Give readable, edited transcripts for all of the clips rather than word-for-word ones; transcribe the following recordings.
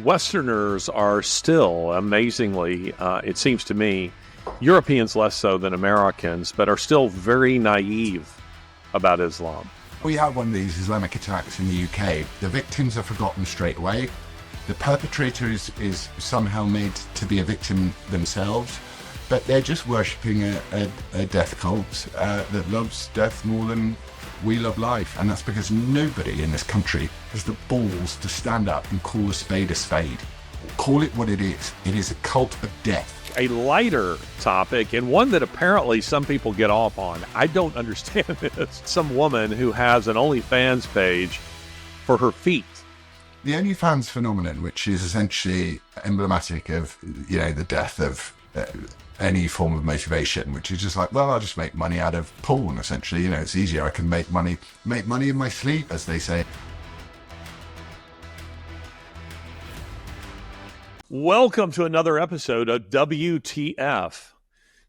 Westerners are still, amazingly, it seems to me, Europeans less so than Americans, but are still very naive about Islam. We had one of these Islamic attacks in the UK. The victims are forgotten straight away. The perpetrator is somehow made to be a victim themselves, but they're just worshipping a death cult that loves death more than we love life. And that's because nobody in this country has the balls to stand up and call a spade a spade. Call it what it is. It is a cult of death. A lighter topic, and one that apparently some people get off on. I don't understand this. Some woman who has an OnlyFans page for her feet. The OnlyFans phenomenon, which is essentially emblematic of, the death of any form of motivation, which is just like, well, I'll just make money out of porn, essentially. It's easier. I can make money in my sleep, as they say. Welcome to another episode of WTF.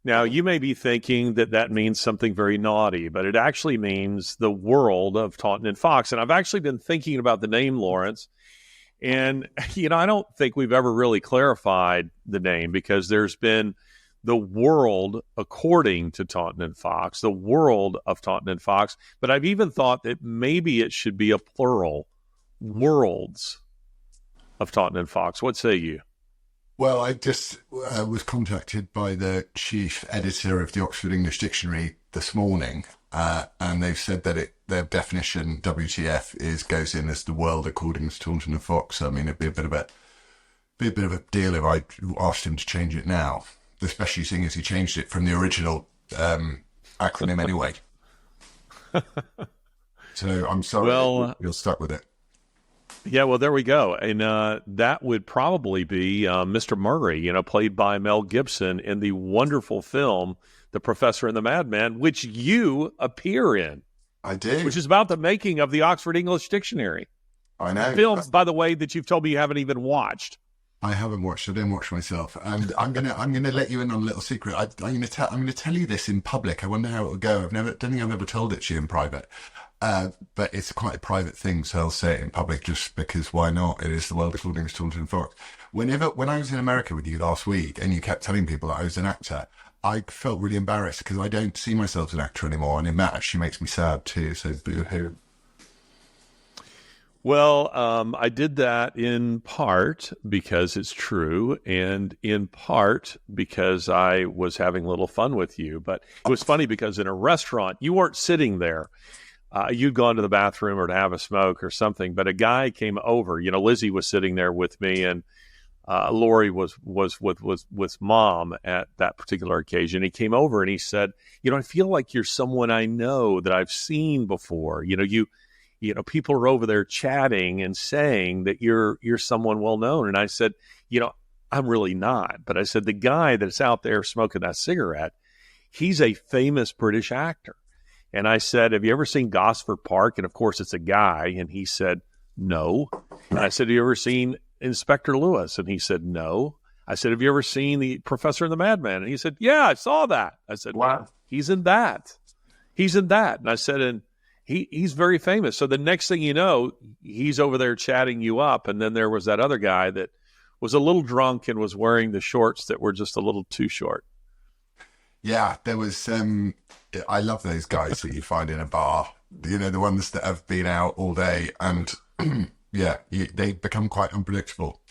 Now, you may be thinking that means something very naughty, but it actually means the world of Taunton and Fox. And I've actually been thinking about the name, Lawrence. And, I don't think we've ever really clarified the name, because there's been the world according to Taunton and Fox, the world of Taunton and Fox. But I've even thought that maybe it should be a plural, worlds of Taunton and Fox. What say you? Well, I just was contacted by the chief editor of the Oxford English Dictionary this morning, and they've said that their definition, WTF, goes in as the world according to Taunton and Fox. I mean, it'd be a bit of a deal if I asked him to change it now, especially seeing as he changed it from the original acronym anyway. So I'm sorry, you're stuck with it. Yeah, well, there we go. And that would probably be Mr. Murray, played by Mel Gibson in the wonderful film, The Professor and the Madman, which you appear in. I do. Which is about the making of the Oxford English Dictionary. I know. Films, by the way, that you've told me you haven't even watched. I haven't watched. I didn't watch myself, and I'm gonna let you in on a little secret. I'm gonna tell you this in public. I wonder how it will go. Don't think I've ever told it to you in private. But it's quite a private thing, so I'll say it in public just because why not? It is the world according to Taunton and Fox. When I was in America with you last week and you kept telling people that I was an actor, I felt really embarrassed because I don't see myself as an actor anymore, and that actually makes me sad too, so boo-hoo. Well, I did that in part because it's true, and in part because I was having a little fun with you. But it was funny because in a restaurant, you weren't sitting there. You'd gone to the bathroom or to have a smoke or something, but a guy came over. Lizzie was sitting there with me, and Lori was with Mom at that particular occasion. He came over and he said, I feel like you're someone I know that I've seen before. People are over there chatting and saying that you're someone well known. And I said, I'm really not. But I said, the guy that's out there smoking that cigarette, he's a famous British actor. And I said, have you ever seen Gosford Park? And of course, it's a guy. And he said, no. And I said, have you ever seen Inspector Lewis? And he said, no. I said, have you ever seen The Professor and the Madman? And he said, yeah, I saw that. I said, wow, he's in that. He's in that. And I said, and he's very famous. So the next thing you know, he's over there chatting you up. And then there was that other guy that was a little drunk and was wearing the shorts that were just a little too short. Yeah, there was, I love those guys that you find in a bar, the ones that have been out all day and they become quite unpredictable.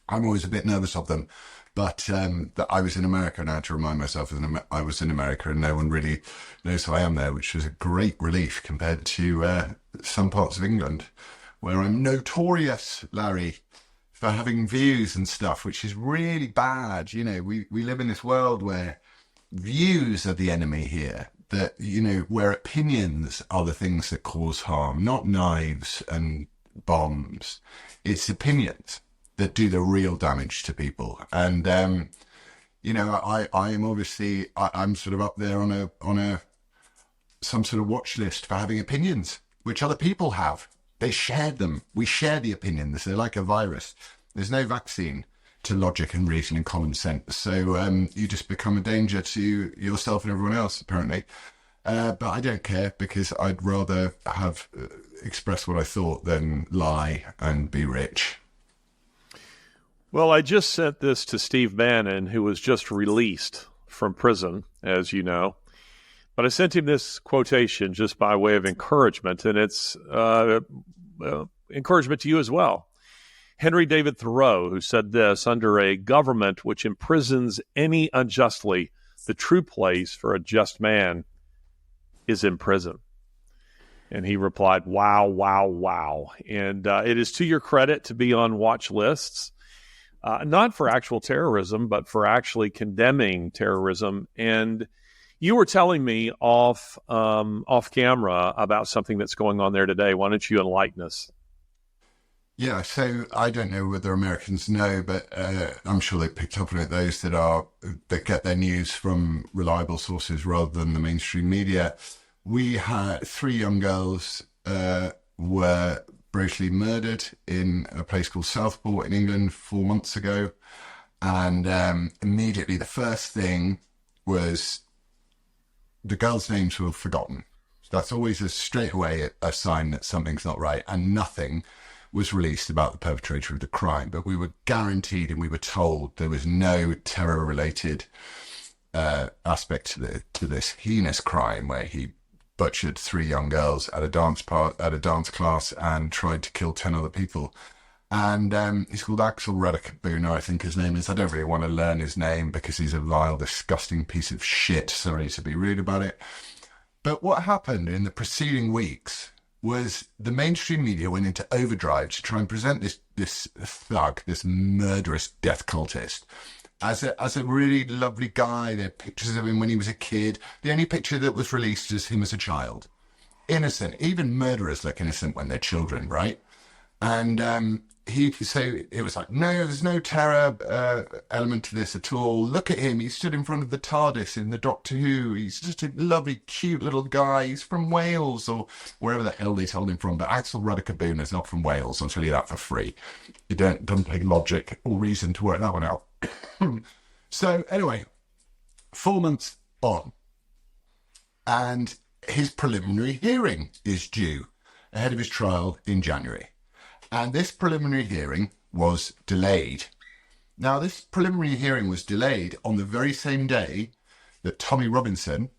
I'm always a bit nervous of them, but that I was in America and I had to remind myself that I was in America and no one really knows who I am there, which was a great relief compared to some parts of England where I'm notorious, Larry, for having views and stuff, which is really bad. We live in this world where views are the enemy here, that, where opinions are the things that cause harm, not knives and bombs. It's opinions that do the real damage to people. And, I am obviously, I'm sort of up there on some sort of watch list for having opinions, which other people have. They shared them. We share the opinions. They're like a virus. There's no vaccine to logic and reason and common sense. So you just become a danger to yourself and everyone else, apparently. But I don't care, because I'd rather have expressed what I thought than lie and be rich. Well, I just sent this to Steve Bannon, who was just released from prison, as you know. But I sent him this quotation just by way of encouragement, and it's encouragement to you as well. Henry David Thoreau, who said this: under a government which imprisons any unjustly, the true place for a just man is in prison. And he replied, wow, wow, wow. And it is to your credit to be on watch lists, not for actual terrorism, but for actually condemning terrorism. And you were telling me off camera about something that's going on there today. Why don't you enlighten us? Yeah, so I don't know whether Americans know, but I'm sure they picked up on it. Those that get their news from reliable sources rather than the mainstream media. We had 3 young girls were brutally murdered in a place called Southport in England 4 months ago, and immediately the first thing was the girls' names were forgotten. So that's always straight away a sign that something's not right, and nothing was released about the perpetrator of the crime. But we were guaranteed and we were told there was no terror-related aspect to this heinous crime where he butchered 3 young girls at a dance class and tried to kill 10 other people. And he's called Axel Radicabuna, I think his name is. I don't really want to learn his name because he's a vile, disgusting piece of shit. Sorry to be rude about it. But what happened in the preceding weeks was the mainstream media went into overdrive to try and present this thug, this murderous death cultist, as a really lovely guy. There are pictures of him when he was a kid. The only picture that was released is him as a child. Innocent. Even murderers look innocent when they're children, right? And so it was like, no, there's no terror element to this at all. Look at him. He stood in front of the TARDIS in the Doctor Who. He's just a lovely, cute little guy. He's from Wales or wherever the hell they told him from. But Axel Radicabuna is not from Wales. I'll tell you that for free. It doesn't take logic or reason to work that one out. So anyway, 4 months on, and his preliminary hearing is due ahead of his trial in January. And this preliminary hearing was delayed. Now, this preliminary hearing was delayed on the very same day that Tommy Robinson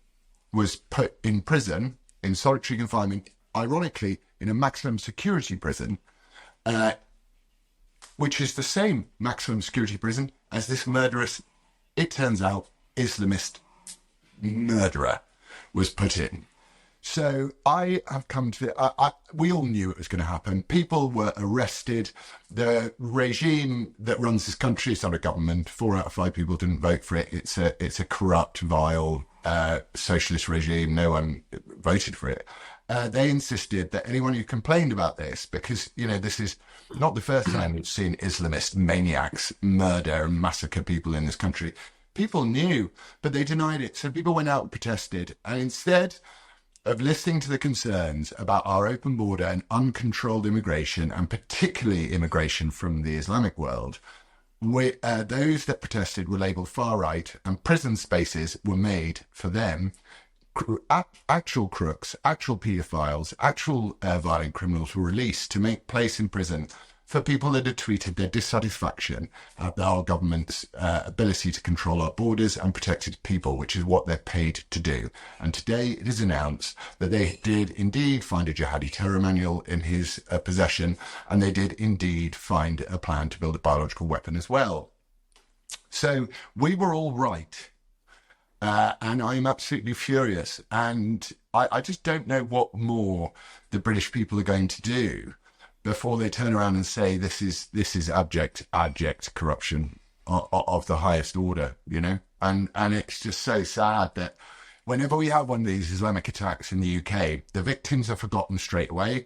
was put in prison, in solitary confinement, ironically, in a maximum security prison, which is the same maximum security prison as this murderous, it turns out, Islamist murderer was put in. So I have come to we all knew it was going to happen. People were arrested. The regime that runs this country is not a government. 4 out of 5 people didn't vote for it. It's a corrupt, vile, socialist regime. No one voted for it. They insisted that anyone who complained about this, because, this is not the first time we've seen Islamist maniacs murder and massacre people in this country. People knew, but they denied it. So people went out and protested. And instead of listening to the concerns about our open border and uncontrolled immigration, and particularly immigration from the Islamic world, those that protested were labelled far-right, and prison spaces were made for them. Actual crooks, actual paedophiles, actual violent criminals were released to make place in prison for people that had tweeted their dissatisfaction at our government's ability to control our borders and protected people, which is what they're paid to do. And today it is announced that they did indeed find a jihadi terror manual in his possession, and they did indeed find a plan to build a biological weapon as well. So we were all right. And I'm absolutely furious. And I just don't know what more the British people are going to do before they turn around and say this is abject corruption of the highest order, And it's just so sad that whenever we have one of these Islamic attacks in the UK, the victims are forgotten straight away.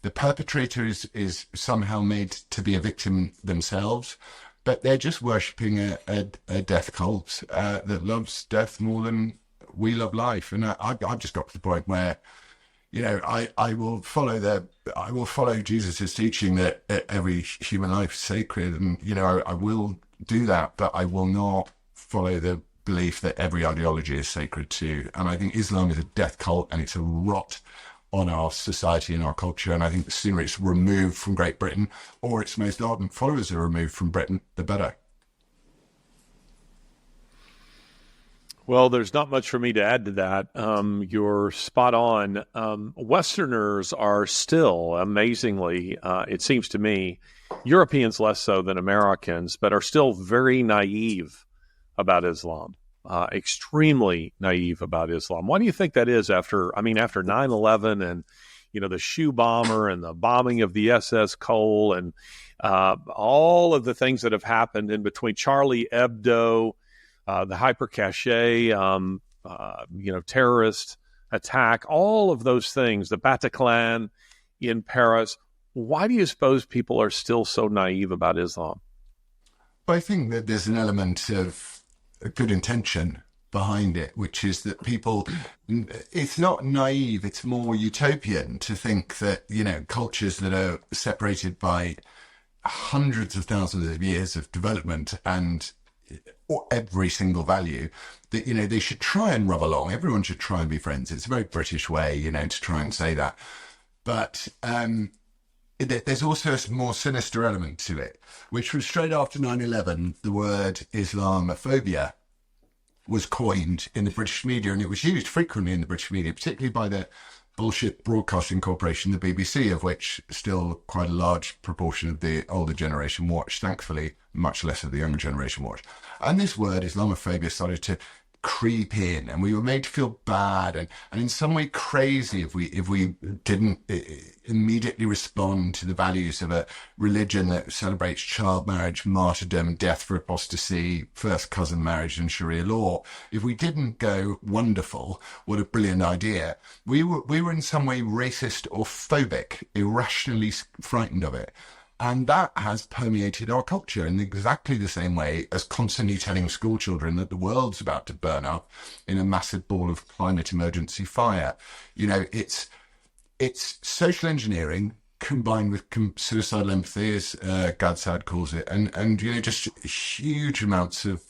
The perpetrator is somehow made to be a victim themselves, but they're just worshipping a death cult that loves death more than we love life. And I've just got to the point where, I will follow Jesus's teaching that every human life is sacred, and I will do that, but I will not follow the belief that every ideology is sacred too. And I think Islam is a death cult, and it's a rot on our society and our culture. And I think the sooner it's removed from Great Britain, or its most ardent followers are removed from Britain, the better. Well, there's not much for me to add to that. You're spot on. Westerners are still, amazingly, it seems to me, Europeans less so than Americans, but are still very naive about Islam, extremely naive about Islam. Why do you think that is after 9/11 and, the shoe bomber and the bombing of the SS Cole and all of the things that have happened in between, Charlie Hebdo, the hyper cache, terrorist attack, all of those things, the Bataclan in Paris. Why do you suppose people are still so naive about Islam? I think that there's an element of a good intention behind it, which is that people, it's not naive, it's more utopian to think that, cultures that are separated by hundreds of thousands of years of development and every single value, that they should try and rub along. Everyone should try and be friends. It's a very British way, to try and say that. But there's also a more sinister element to it, which was straight after 9/11. The word Islamophobia was coined in the British media, and it was used frequently in the British media, particularly by the bullshit broadcasting corporation, the BBC, of which still quite a large proportion of the older generation watch, thankfully much less of the younger generation watch. And this word Islamophobia started to creep in, and we were made to feel bad and in some way crazy if we didn't immediately respond to the values of a religion that celebrates child marriage, martyrdom, death for apostasy, first cousin marriage and Sharia law. If we didn't go, wonderful, what a brilliant idea, we were in some way racist or phobic, irrationally frightened of it. And that has permeated our culture in exactly the same way as constantly telling school children that the world's about to burn up in a massive ball of climate emergency fire. It's social engineering combined with suicidal empathy, as Gadsad calls it, and just huge amounts of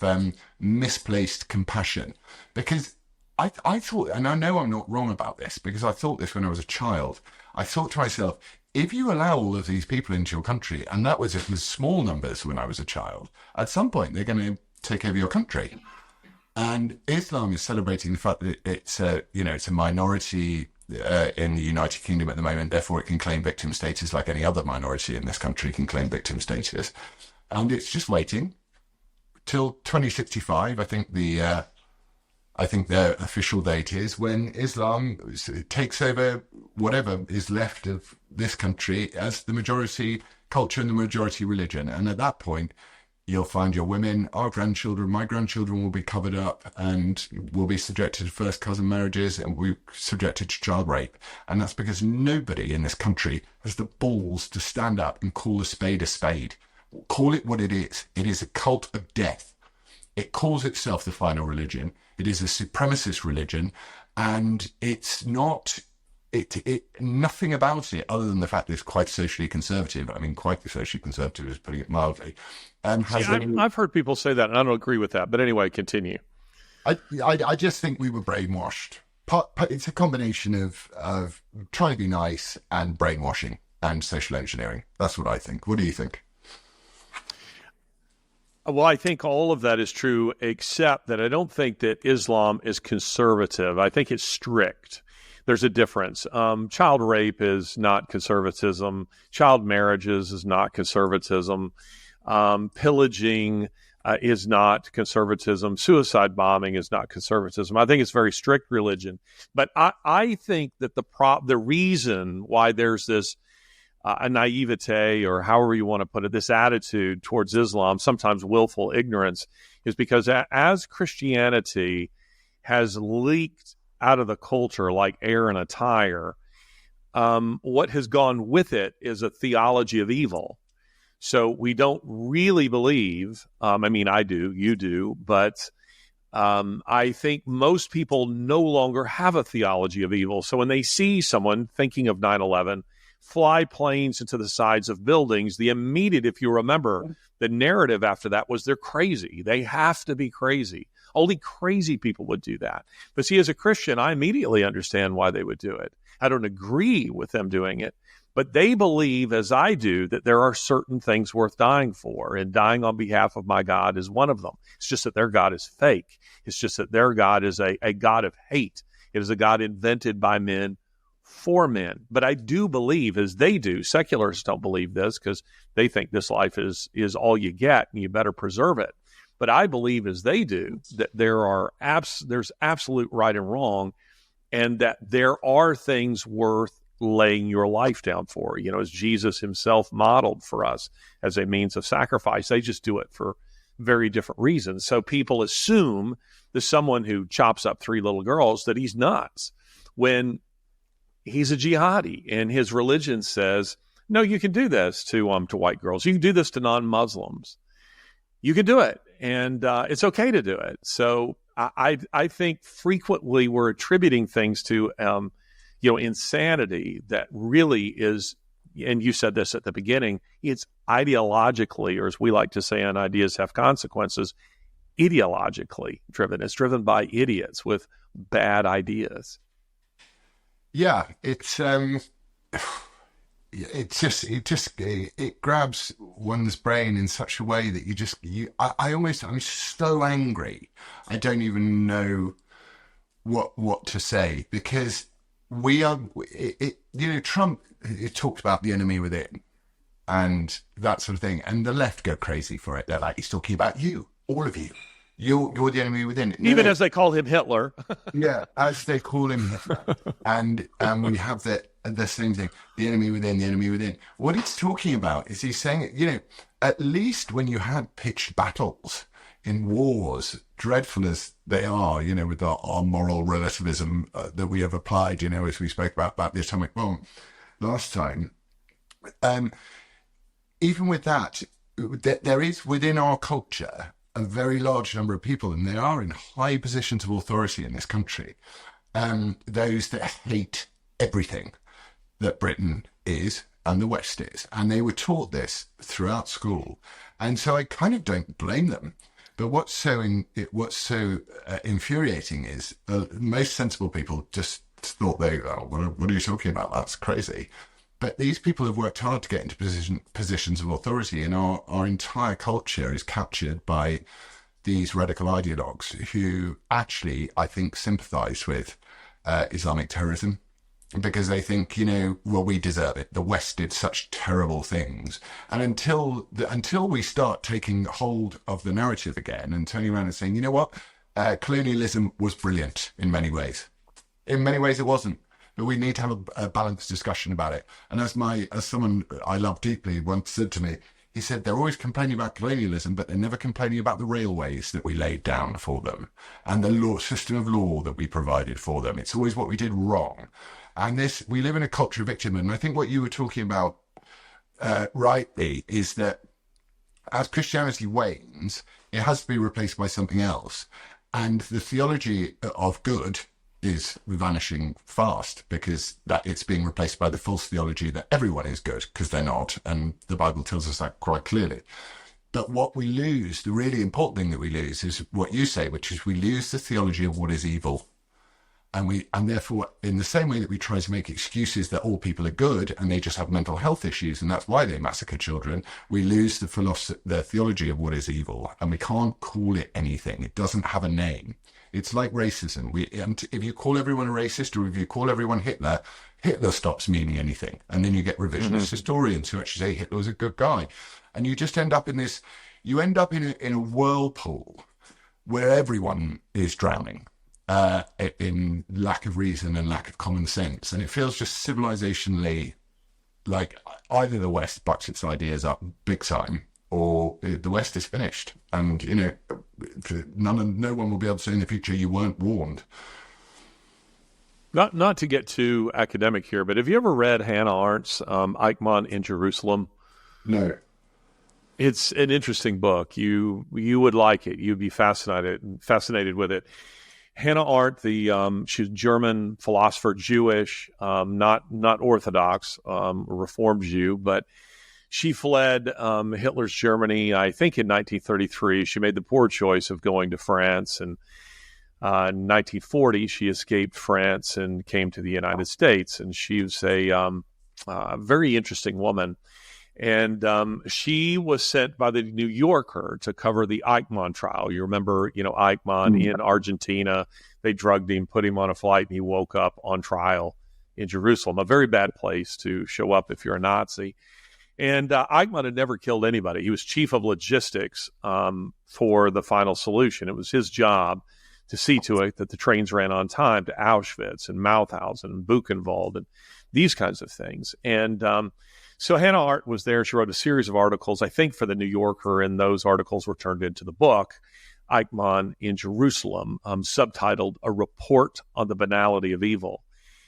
misplaced compassion. Because I thought, and I know I'm not wrong about this, because I thought this when I was a child, I thought to myself, if you allow all of these people into your country, and that was small numbers when I was a child, at some point they're going to take over your country. And Islam is celebrating the fact that it's a minority in the United Kingdom at the moment, therefore it can claim victim status like any other minority in this country can claim victim status. And it's just waiting till 2065, I think their official date is, when Islam takes over whatever is left of this country as the majority culture and the majority religion. And at that point, you'll find your women, our grandchildren, my grandchildren will be covered up and will be subjected to first cousin marriages and will be subjected to child rape. And that's because nobody in this country has the balls to stand up and call a spade a spade. Call it what it is. It is a cult of death. It calls itself the final religion. It is a supremacist religion, and it's not nothing about it other than the fact that it's quite socially conservative. I mean, quite socially conservative is putting it mildly. I've heard people say that, and I don't agree with that. But anyway, continue. I just think we were brainwashed. It's a combination of trying to be nice and brainwashing and social engineering. That's what I think. What do you think? Well, I think all of that is true, except that I don't think that Islam is conservative. I think it's strict. There's a difference. Child rape is not conservatism. Child marriages is not conservatism. Pillaging is not conservatism. Suicide bombing is not conservatism. I think it's very strict religion. But I think that the reason why there's this a naivete, or however you want to put it, this attitude towards Islam, sometimes willful ignorance, is because as Christianity has leaked out of the culture like air in a tire, what has gone with it is a theology of evil. So we don't really believe, I do, you do, but I think most people no longer have a theology of evil. So when they see someone thinking of 9/11, fly planes into the sides of buildings, the immediate, if you remember, the narrative after that was they're crazy. They have to be crazy. Only crazy people would do that. But see, as a Christian, I immediately understand why they would do it. I don't agree with them doing it, but they believe, as I do, that there are certain things worth dying for, and dying on behalf of my God is one of them. It's just that their God is fake. It's just that their God is a God of hate. It is a God invented by men for men. But I do believe, as they do, secularists don't believe this because they think this life is all you get and you better preserve it. But I believe, as they do, that there's absolute right and wrong, and that there are things worth laying your life down for, as Jesus himself modeled for us as a means of sacrifice. They just do it for very different reasons. So people assume that someone who chops up 3 little girls, that he's nuts, when he's a jihadi, and his religion says, no, you can do this to white girls. You can do this to non-Muslims. You can do it, and it's okay to do it. So I think frequently we're attributing things to insanity that really is, and you said this at the beginning, it's ideologically, or as we like to say on Ideas Have Consequences, ideologically driven. It's driven by idiots with bad ideas. Yeah, it grabs one's brain in such a way that I'm so angry. I don't even know what to say, because Trump talked about the enemy within and that sort of thing, and the left go crazy for it. They're like, he's talking about you, all of you. You're the enemy within. Even as they call him Hitler. Yeah, as they call him Hitler. And we have the same thing, the enemy within, the enemy within. What he's talking about is he's saying, at least when you had pitched battles in wars, dreadful as they are, with our moral relativism that we have applied, as we spoke about the atomic bomb last time, even with that, there is within our culture a very large number of people, and they are in high positions of authority in this country, those that hate everything that Britain is and the West is. And they were taught this throughout school. And so I kind of don't blame them. But what's so infuriating is most sensible people just thought what are you talking about? That's crazy. But these people have worked hard to get into positions of authority, and our entire culture is captured by these radical ideologues who actually, I think, sympathize with Islamic terrorism, because they think, we deserve it. The West did such terrible things. And until we start taking hold of the narrative again and turning around and saying, colonialism was brilliant in many ways. In many ways it wasn't. But we need to have a balanced discussion about it. And as someone I love deeply once said to me, he said, they're always complaining about colonialism, but they're never complaining about the railways that we laid down for them and the system of law that we provided for them. It's always what we did wrong. And we live in a culture of victimhood. And I think what you were talking about rightly is that as Christianity wanes, it has to be replaced by something else. And the theology of good is vanishing fast, because that it's being replaced by the false theology that everyone is good, because they're not, and the Bible tells us that quite clearly. But what we lose, the really important thing that we lose, is what you say, which is we lose the theology of what is evil. And therefore, in the same way that we try to make excuses that all people are good and they just have mental health issues and that's why they massacre children, we lose the theology of what is evil, and we can't call it anything. It doesn't have a name. It's like racism. If you call everyone a racist, or if you call everyone Hitler, Hitler stops meaning anything. And then you get revisionist historians who actually say Hitler was a good guy. And you just end up in this, in a whirlpool where everyone is drowning in lack of reason and lack of common sense. And it feels just civilizationally like either the West bucks its ideas up big time, or the West is finished. And, no one will be able to say in the future you weren't warned. Not to get too academic here, but have you ever read Hannah Arendt's Eichmann in Jerusalem? No. It's an interesting book. You would like it. You'd be fascinated with it. Hannah Arendt, she's a German philosopher, Jewish, not Orthodox, Reformed Jew, but She fled Hitler's Germany, I think, in 1933. She made the poor choice of going to France, and in 1940, she escaped France and came to the United States. And she was a very interesting woman. And she was sent by the New Yorker to cover the Eichmann trial. You remember, Eichmann in Argentina. They drugged him, put him on a flight, and he woke up on trial in Jerusalem. A very bad place to show up if you're a Nazi. And Eichmann had never killed anybody. He was chief of logistics for the Final Solution. It was his job to see to it that the trains ran on time to Auschwitz and Mauthausen and Buchenwald and these kinds of things. And so Hannah Arendt was there. She wrote a series of articles, I think, for the New Yorker, and those articles were turned into the book, Eichmann in Jerusalem, subtitled A Report on the Banality of Evil.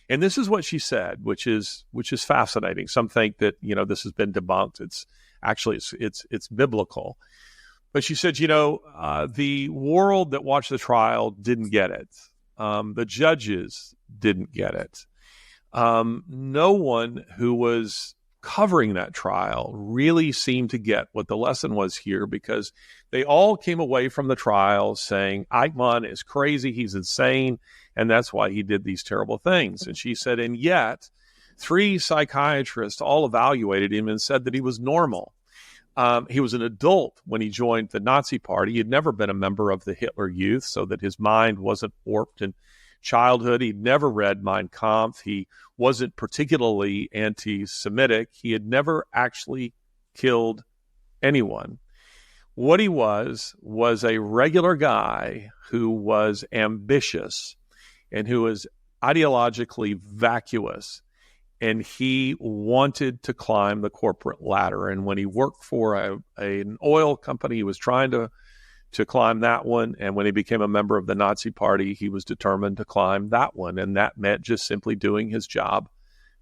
And this is what she said, which is fascinating. Some think that, this has been debunked. It's biblical. But she said, the world that watched the trial didn't get it. The judges didn't get it. No one who was covering that trial really seemed to get what the lesson was here, because they all came away from the trial saying Eichmann is crazy, he's insane, and that's why he did these terrible things. And she said, and yet 3 psychiatrists all evaluated him and said that he was normal. He was an adult when he joined the Nazi Party. He had never been a member of the Hitler Youth, so that his mind wasn't warped in childhood. He'd never read Mein Kampf. He wasn't particularly anti-Semitic. He had never actually killed anyone. What he was a regular guy who was ambitious and who was ideologically vacuous. And he wanted to climb the corporate ladder. And when he worked for an oil company, he was trying to climb that one. And when he became a member of the Nazi Party, he was determined to climb that one. And that meant just simply doing his job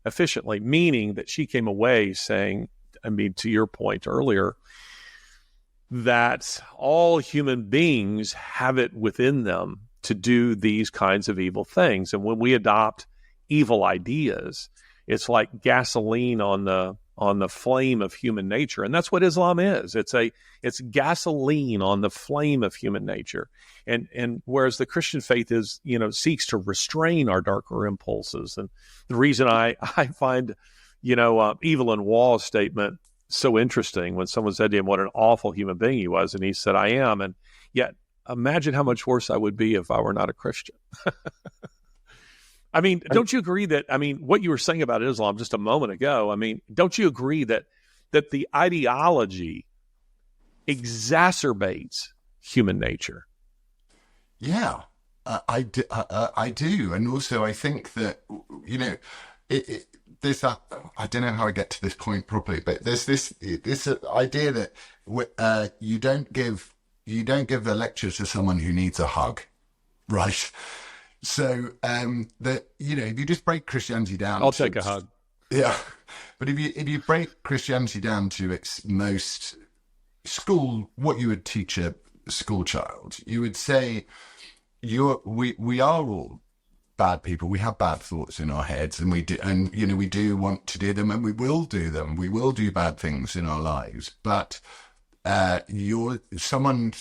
efficiently, meaning that she came away saying, to your point earlier, that all human beings have it within them to do these kinds of evil things. And when we adopt evil ideas, it's like gasoline on the flame of human nature. And that's what Islam is. It's gasoline on the flame of human nature. And whereas the Christian faith is, seeks to restrain our darker impulses. And the reason I find, Evelyn Waugh's statement so interesting when someone said to him what an awful human being he was, and he said, I am. And yet imagine how much worse I would be if I were not a Christian. Don't you agree that, what you were saying about Islam just a moment ago, don't you agree that the ideology exacerbates human nature? Yeah, I do. And also I think that, there's that, I don't know how I get to this point properly, but there's this idea that you don't give a lecture to someone who needs a hug, right? So that if you just break Christianity down, I'll take a hug. Yeah, but if you break Christianity down to its most what you would teach a school child, you would say we are all bad people. We have bad thoughts in our heads, and we do want to do them, and we will do them. We will do bad things in our lives, but someone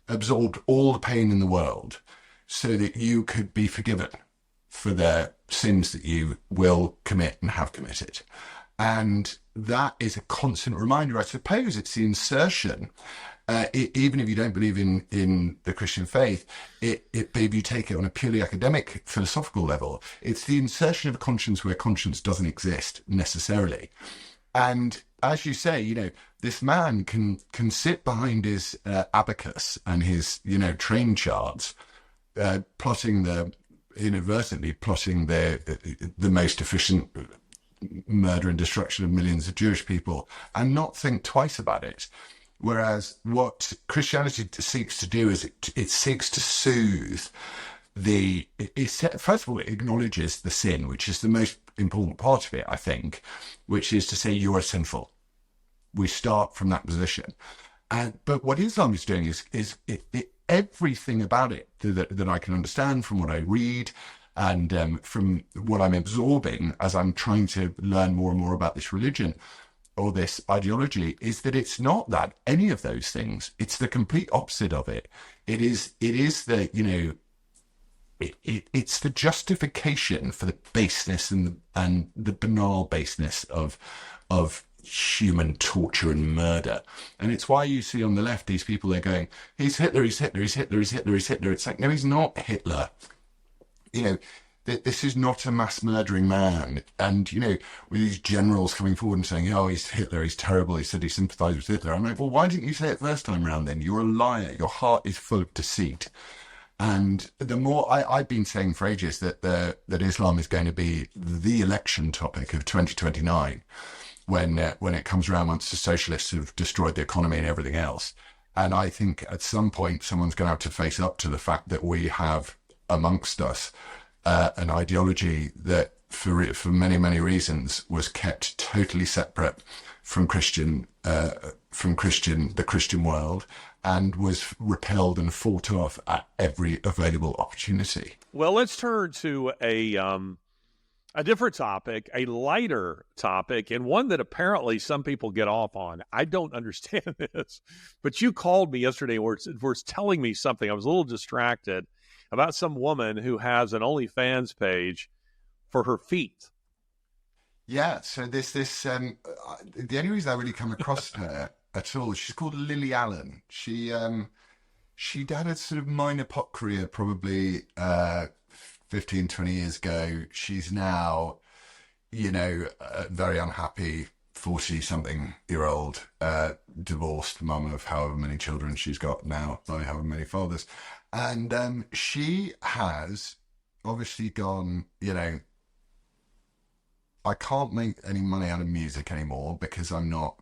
absorbed all the pain in the world so that you could be forgiven for the sins that you will commit and have committed. And that is a constant reminder. I suppose it's the insertion, even if you don't believe in the Christian faith, if you take it on a purely academic, philosophical level, it's the insertion of a conscience where conscience doesn't exist necessarily. And as you say, this man can sit behind his abacus and his, train charts, inadvertently plotting the most efficient murder and destruction of millions of Jewish people, and not think twice about it. Whereas what Christianity seeks to do is it seeks to soothe first of all, it acknowledges the sin, which is the most important part of it, I think, which is to say you are sinful. We start from that position. But what Islam is doing is everything about it that I can understand from what I read and from what I'm absorbing as I'm trying to learn more and more about this religion, or this ideology is that it's not that any of those things. It's the complete opposite of it. It is the, you know, it's the justification for the baseness and the banal baseness of human torture and murder. And it's why you see on the left these people, they're going, he's Hitler, he's Hitler, he's Hitler, he's Hitler, he's Hitler. It's like, no, he's not Hitler. You know, this is not a mass murdering man. And, you know, with these generals coming forward and saying, oh, he's Hitler, he's terrible, he said he sympathised with Hitler. I'm like, well, why didn't you say it first time around then? You're a liar. Your heart is full of deceit. And the more I've been saying for ages that Islam is going to be the election topic of 2029 when it comes around, once the socialists have destroyed the economy and everything else. And I think at some point someone's going to have to face up to the fact that we have amongst us an ideology that for many, many reasons was kept totally separate from the Christian world, and was repelled and fought off at every available opportunity. Well, let's turn to a different topic, a lighter topic, and one that apparently some people get off on. I don't understand this, but you called me yesterday and were telling me something. I was a little distracted about some woman who has an OnlyFans page for her feet. Yeah, so the only reason I really come across her at all, she's called Lily Allen. She had a sort of minor pop career probably 15, 20 years ago. She's now, you know, a very unhappy 40-something-year-old divorced mum of however many children she's got now, by however many fathers. And she has obviously gone, you know, I can't make any money out of music anymore because I'm not,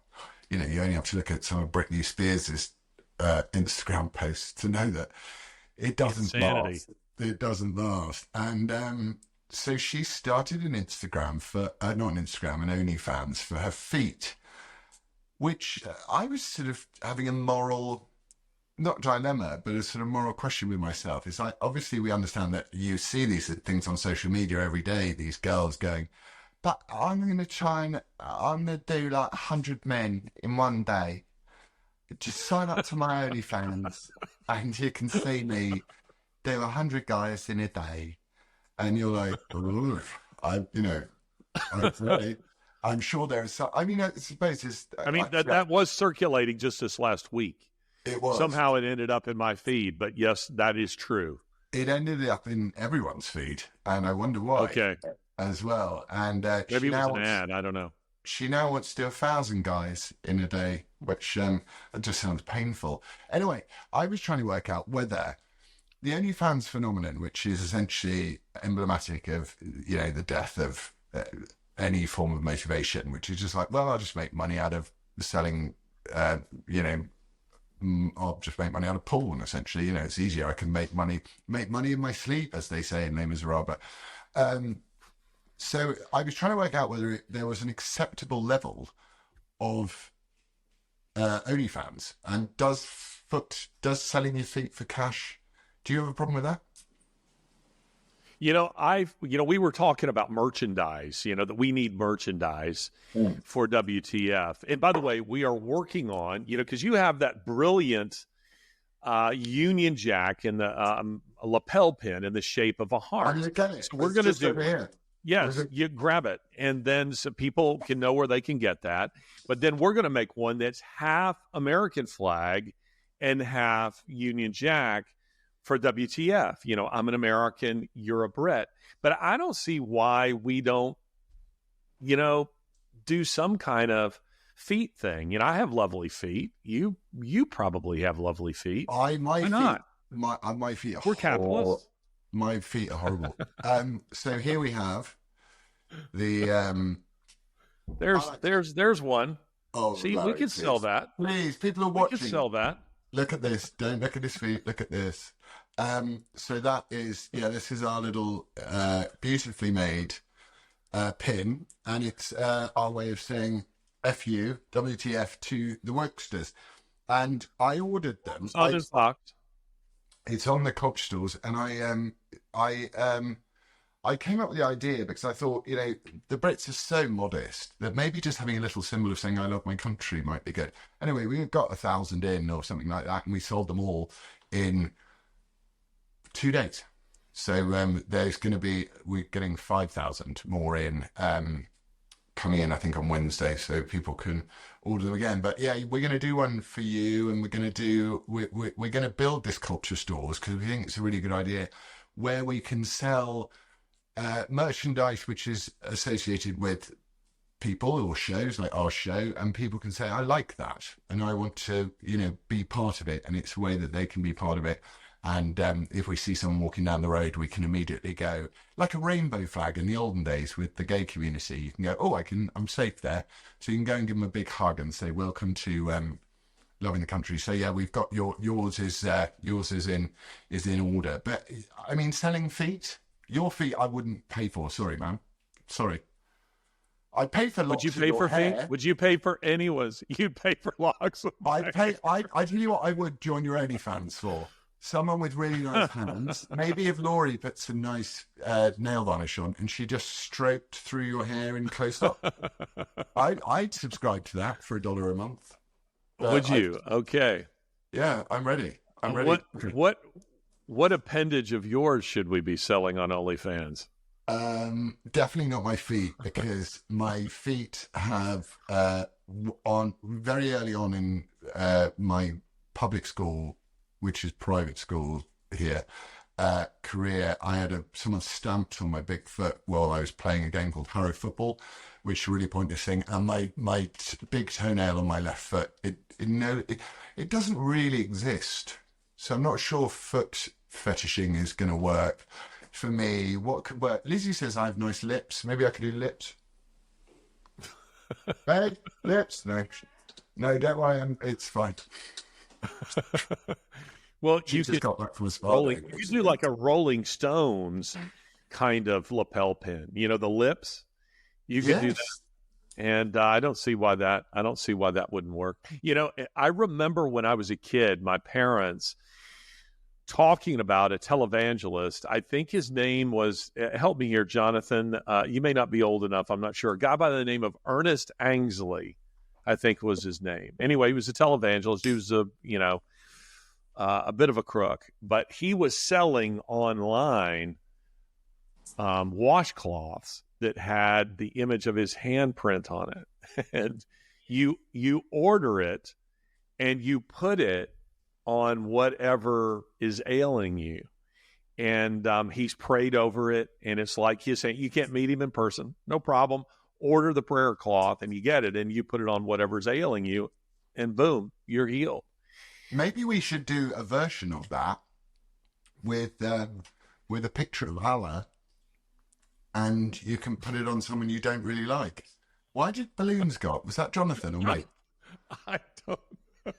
you know, you only have to look at some of Britney Spears' Instagram posts to know that it doesn't last. It doesn't last. And so she started an Instagram an OnlyFans for her feet, which I was sort of having a moral, not dilemma, but a sort of moral question with myself. It's like, obviously we understand that you see these things on social media every day, these girls going, but I'm going to do like 100 men in one day. Just sign up to my OnlyFans and you can see me do 100 guys in a day. And you're like, I'm sure there's some, I mean, I suppose it's... that was circulating just this last week. It was. Somehow it ended up in my feed, but yes, that is true. It ended up in everyone's feed, and I wonder why. Okay. As well. And maybe it was an ad, I don't know. She now wants to do 1,000 guys in a day, which just sounds painful. Anyway, I was trying to work out whether the OnlyFans phenomenon, which is essentially emblematic of, you know, the death of any form of motivation, which is just like, well, I'll just make money out of selling, you know, I'll just make money out of porn, essentially. You know, it's easier. I can make money in my sleep, as they say in Les Miserables. So I was trying to work out whether there was an acceptable level of OnlyFans, and does selling your feet for cash, do you have a problem with that? You know, we were talking about merchandise, you know, that we need merchandise for WTF. And by the way, we are working on, you know, because you have that brilliant Union Jack and the lapel pin in the shape of a heart. So we're going to do it. Yes, you grab it, and then so people can know where they can get that. But then we're going to make one that's half American flag and half Union Jack for WTF. You know, I'm an American, you're a Brit. But I don't see why we don't, you know, do some kind of feet thing. You know, I have lovely feet. You probably have lovely feet. Why not? My feet are We're capitalists. My feet are horrible. So here we have the there's one. Oh, see, we could sell that. Please, people are watching. We could sell that. Look at this. Don't look at his feet. Look at this. So that is, this is our little beautifully made pin, and it's our way of saying FU, WTF to the Wokesters. And I ordered them. Oh, it's boxed. It's on the Coach stores, and I I came up with the idea because I thought, the Brits are so modest that maybe just having a little symbol of saying I love my country might be good. Anyway, we got 1,000 in or something like that, and we sold them all in 2 days. So we're getting 5,000 more in, coming in, I think, on Wednesday, so people can order them again. But yeah, we're going to do one for you, and we're going to build this culture stores because we think it's a really good idea where we can sell merchandise which is associated with people or shows like our show, and people can say, I like that and I want to, be part of it, and it's a way that they can be part of it. And if we see someone walking down the road, we can immediately go, like a rainbow flag in the olden days with the gay community. You can go, oh, I'm safe there. So you can go and give them a big hug and say, welcome to loving the country. So yeah, we've got yours is in order. But I mean, selling feet, your feet I wouldn't pay for. Sorry, man. Sorry. I'd pay for locks. Would you pay for hair. feet? Would you pay for anyone's? You'd pay for locks. I tell you what I would join your OnlyFans for. Someone with really nice hands. Maybe if Laurie put some nice nail varnish on and she just stroked through your hair in close up. I'd subscribe to that for $1 a month. Would you? Okay. Yeah, I'm ready. I'm ready. What appendage of yours should we be selling on OnlyFans? Definitely not my feet, because my feet have on very early on in my public school, which is private school here, career, I had someone stamped on my big foot while I was playing a game called Harrow Football, which is a really pointless thing. And my big toenail on my left foot, it doesn't really exist. So I'm not sure foot fetishing is going to work for me. What could work? Lizzie says I have nice lips. Maybe I could do lips. Hey, lips? No, don't worry. It's fine. Well, you just got back from a spa. You could do like a Rolling Stones kind of lapel pin. The lips. You could do that, and I don't see why that wouldn't work. I remember when I was a kid, my parents talking about a televangelist. I think his name was. Help me here, Jonathan. You may not be old enough. I'm not sure. A guy by the name of Ernest Angsley, I think was his name. Anyway, he was a televangelist. He was a bit of a crook, but he was selling online washcloths that had the image of his handprint on it. And you order it and you put it on whatever is ailing you. And he's prayed over it. And it's like he's saying, you can't meet him in person. No problem. Order the prayer cloth and you get it and you put it on whatever's ailing you, and boom, you're healed. Maybe we should do a version of that with a picture of Allah, and you can put it on someone you don't really like. Why did balloons go up? Was that Jonathan or me? I don't know.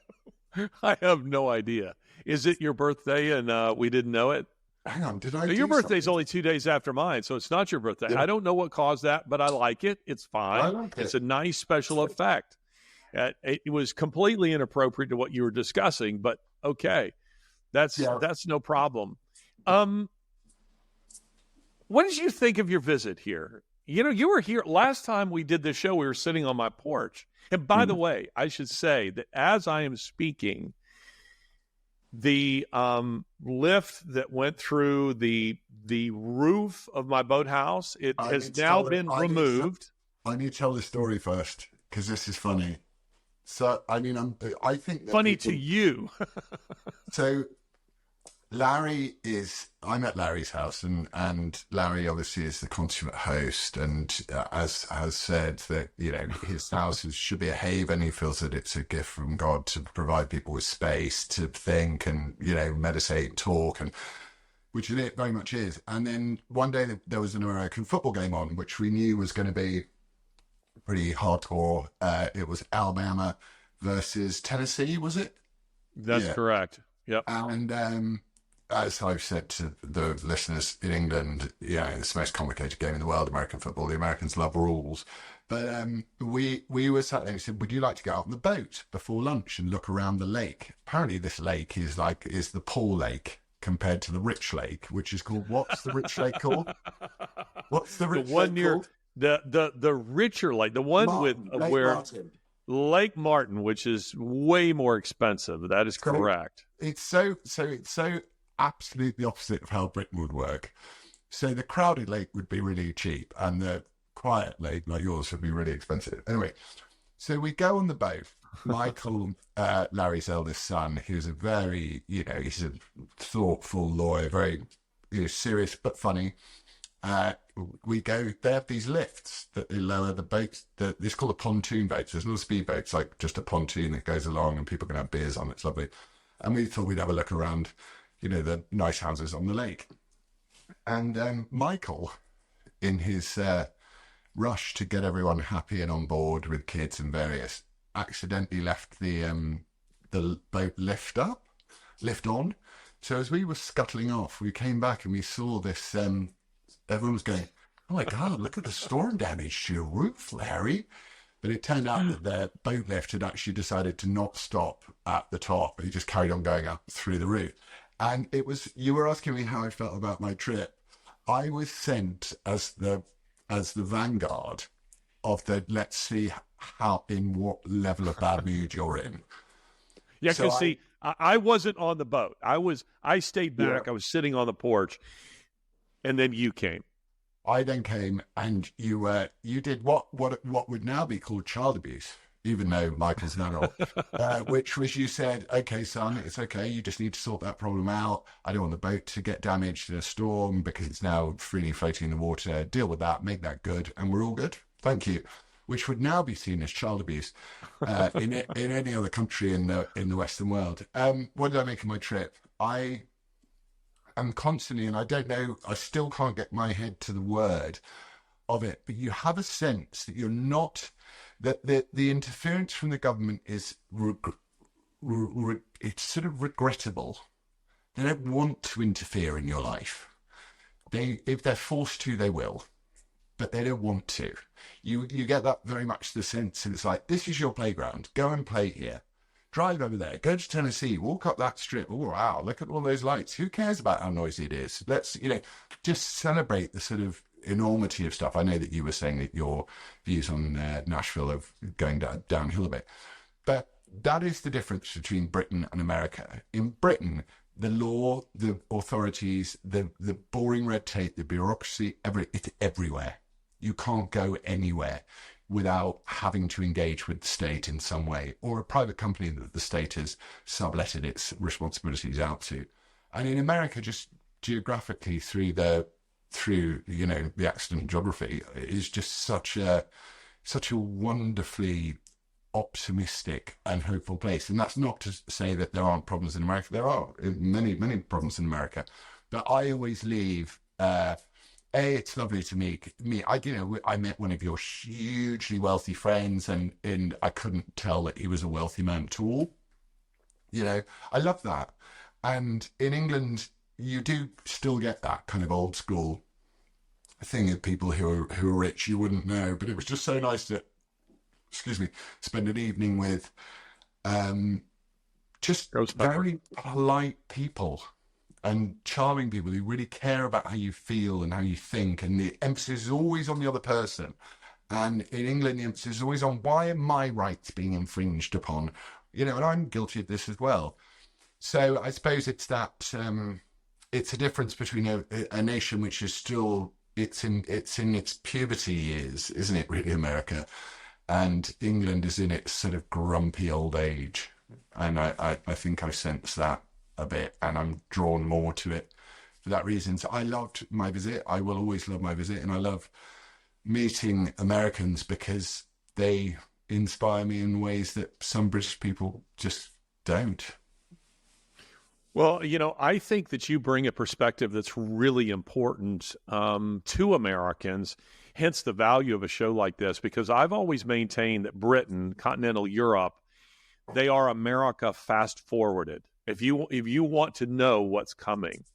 I have no idea. Is it your birthday and we didn't know it? Hang on, did I? Your birthday's only 2 days after mine, so it's not your birthday. Yeah. I don't know what caused that, but I like it. It's fine. I like it. It's a nice special effect. It was completely inappropriate to what you were discussing, but okay, that's no problem. What did you think of your visit here? You were here last time we did this show. We were sitting on my porch, and by the way, I should say that as I am speaking, the lift that went through the roof of my boathouse, it has now been removed. I need to tell the story first because this is funny. So, I mean, I think that funny to you. So, I'm at Larry's house, and Larry obviously is the consummate host, and as has said that his house should be a haven. He feels that it's a gift from God to provide people with space to think and meditate, talk, and which it very much is. And then one day there was an American football game on, which we knew was going to be pretty hardcore. It was Alabama versus Tennessee, was it? That's correct. Yep. And as I've said to the listeners in England, it's the most complicated game in the world, American football. The Americans love rules. But we were sat there and said, would you like to go out on the boat before lunch and look around the lake? Apparently this lake is the poor lake compared to the rich lake, which is called, what's the rich lake called? What's the The rich one lake near called? the richer lake, the one Martin, Lake where Martin. Lake Martin, which is way more expensive. That is So correct. it's so absolutely opposite of how Britain would work. So the crowded lake would be really cheap, and the quiet lake like yours would be really expensive. Anyway, so we go on the boat. Michael, Larry's eldest son, who's a very, he's a thoughtful lawyer, very, serious but funny. We go. They have these lifts that they lower the boats. It's called a pontoon boat. So there's no speedboat. It's like just a pontoon that goes along, and people can have beers on. It's lovely. And we thought we'd have a look around, the nice houses on the lake. And Michael, in his rush to get everyone happy and on board with kids and various, accidentally left the boat lift on. So as we were scuttling off, we came back and we saw this. Everyone was going, "Oh my God, look at the storm damage to your roof, Larry." But it turned out that the boat lift had actually decided to not stop at the top. It just carried on going up through the roof. And you were asking me how I felt about my trip. I was sent as the vanguard of the, let's see in what level of bad mood you're in. Yeah, So because I wasn't on the boat. I stayed back. Yeah. I was sitting on the porch, and then you came. I then came and you did what would now be called child abuse, even though Michael's an adult, which was you said, "Okay, son, it's okay. You just need to sort that problem out. I don't want the boat to get damaged in a storm because it's now freely floating in the water. Deal with that, make that good, and we're all good. Thank you." Which would now be seen as child abuse in any other country in the Western world. What did I make of my trip? I'm constantly, and I don't know, I still can't get my head to the word of it, but you have a sense that you're not, that the interference from the government is, it's sort of regrettable. They don't want to interfere in your life. If they're forced to, they will, but they don't want to. You get that very much the sense, and it's like, this is your playground, go and play here. Drive over there, go to Tennessee, walk up that strip. Oh, wow, look at all those lights. Who cares about how noisy it is? Let's, just celebrate the sort of enormity of stuff. I know that you were saying that your views on Nashville are going downhill a bit. But that is the difference between Britain and America. In Britain, the law, the authorities, the boring red tape, the bureaucracy, it's everywhere. You can't go anywhere without having to engage with the state in some way, or a private company that the state has subletted its responsibilities out to. And in America, just geographically through the accident geography, is just such a wonderfully optimistic and hopeful place. And that's not to say that there aren't problems in America. There are many, many problems in America. But I always leave it's lovely to meet. I met one of your hugely wealthy friends, and I couldn't tell that he was a wealthy man at all. I love that. And in England, you do still get that kind of old school thing of people who are rich. You wouldn't know, but it was just so nice to, spend an evening with just very polite people. And charming people who really care about how you feel and how you think. And the emphasis is always on the other person. And in England, the emphasis is always on, why are my rights being infringed upon? And I'm guilty of this as well. So I suppose it's that, it's a difference between a nation which is still, it's in its puberty years, isn't it, really, America? And England is in its sort of grumpy old age. And I think I sense that a bit, and I'm drawn more to it for that reason. So I loved my visit. I will always love my visit, and I love meeting Americans because they inspire me in ways that some British people just don't. Well, I think that you bring a perspective that's really important to Americans, hence the value of a show like this, because I've always maintained that Britain, continental Europe, they are America fast forwarded. If you want to know what's coming,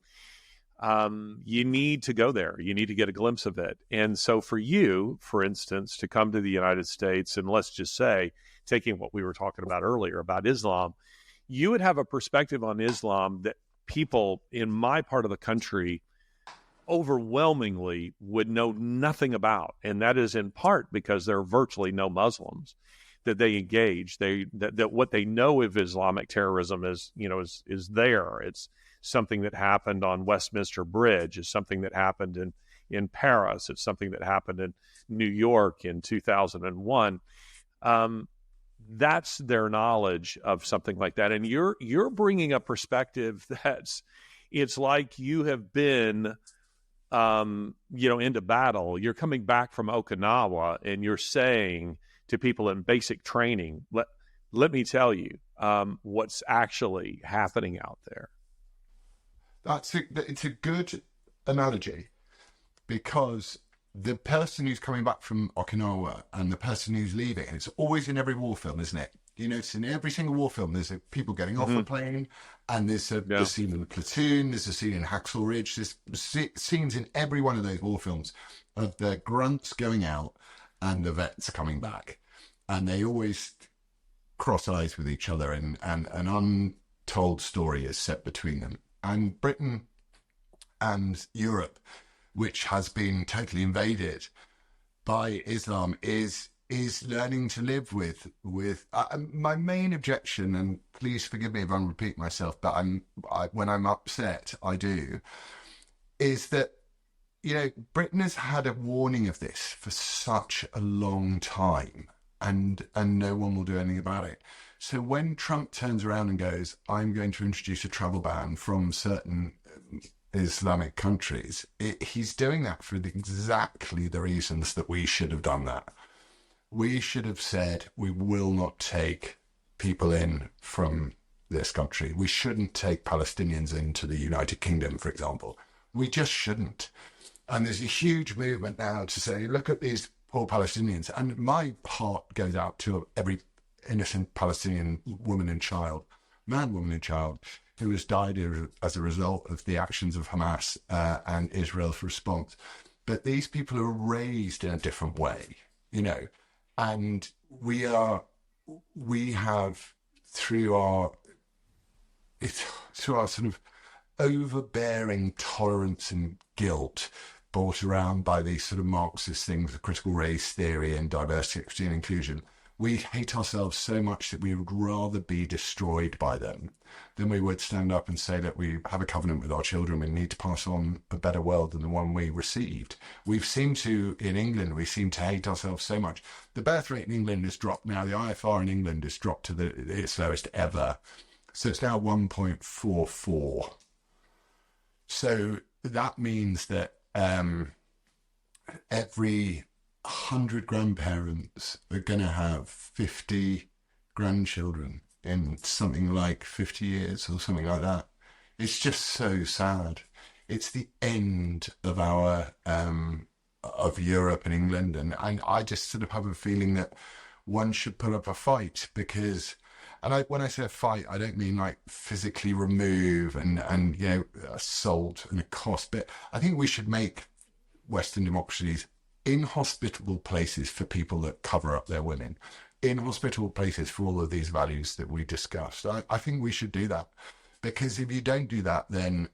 you need to go there. You need to get a glimpse of it. And so for you, for instance, to come to the United States, and let's just say, taking what we were talking about earlier about Islam, you would have a perspective on Islam that people in my part of the country overwhelmingly would know nothing about. And that is in part because there are virtually no Muslims that they engage. That what they know of Islamic terrorism is there. It's something that happened on Westminster Bridge. It's something that happened in Paris. It's something that happened in New York in 2001. That's their knowledge of something like that. And you're bringing a perspective it's like you have been, into battle. You're coming back from Okinawa and you're saying to people in basic training, let me tell you what's actually happening out there. It's a good analogy, because the person who's coming back from Okinawa and the person who's leaving, it's always in every war film, isn't it? You know, it's in every single war film. There's people getting off a plane, and there's a scene in the platoon, there's a scene in Hacksaw Ridge, there's scenes in every one of those war films of the grunts going out and the vets coming back. And they always cross eyes with each other, and an untold story is set between them. And Britain and Europe, which has been totally invaded by Islam, is learning to live with my main objection, and please forgive me if I'm repeating myself, but when I'm upset, I do, is that, Britain has had a warning of this for such a long time, and no one will do anything about it. So when Trump turns around and goes, I'm going to introduce a travel ban from certain Islamic countries, he's doing that for exactly the reasons that we should have done that. We should have said, we will not take people in from this country. We shouldn't take Palestinians into the United Kingdom, for example. We just shouldn't. And there's a huge movement now to say, look at these poor Palestinians. And my heart goes out to every innocent Palestinian woman and child, man, woman and child, who has died as a result of the actions of Hamas and Israel's response. But these people are raised in a different way, and we have through our sort of overbearing tolerance and guilt brought around by these sort of Marxist things, the critical race theory and diversity, equity and inclusion. We hate ourselves so much that we would rather be destroyed by them than we would stand up and say that we have a covenant with our children. We need to pass on a better world than the one we received. In England, we seem to hate ourselves so much. The birth rate in England has dropped now. The IFR in England has dropped to its lowest ever. So it's now 1.44. So that means that every 100 grandparents are going to have 50 grandchildren in something like 50 years or something like that. It's just so sad. It's the end of our of Europe and England, and I just sort of have a feeling that one should put up a fight, because, when I say a fight, I don't mean like physically remove and assault and accost, but I think we should make Western democracies inhospitable places for people that cover up their women, inhospitable places for all of these values that we discussed. I think we should do that, because if you don't do that, then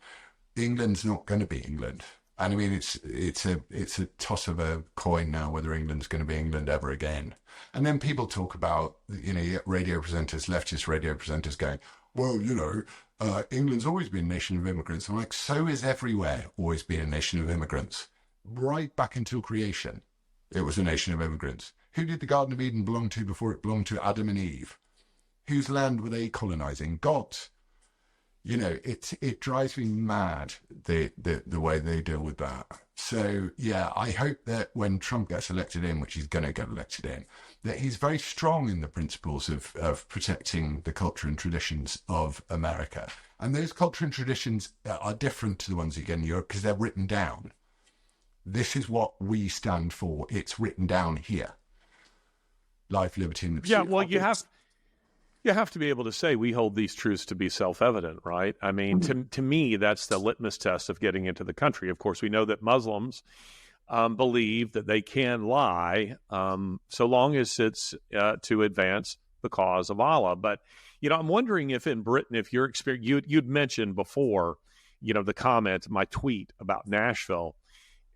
England's not going to be England. And I mean, it's a toss of a coin now whether England's going to be England ever again. And then people talk about, radio presenters, leftist radio presenters going, well, England's always been a nation of immigrants. I'm like, so is everywhere always been a nation of immigrants. Right back until creation, it was a nation of immigrants. Who did the Garden of Eden belong to before it belonged to Adam and Eve? Whose land were they colonizing? God's. It drives me mad, the way they deal with that. So, yeah, I hope that when Trump gets elected in, which he's going to get elected in, that he's very strong in the principles of protecting the culture and traditions of America. And those culture and traditions are different to the ones you get in Europe because they're written down. This is what we stand for. It's written down here. Life, liberty, and the pursuit. Yeah, well, you have to be able to say we hold these truths to be self-evident, right? I mean, to me, that's the litmus test of getting into the country. Of course, we know that Muslims believe that they can lie so long as it's to advance the cause of Allah. But, I'm wondering if in Britain, if your experience, you'd mentioned before the comment, my tweet about Nashville.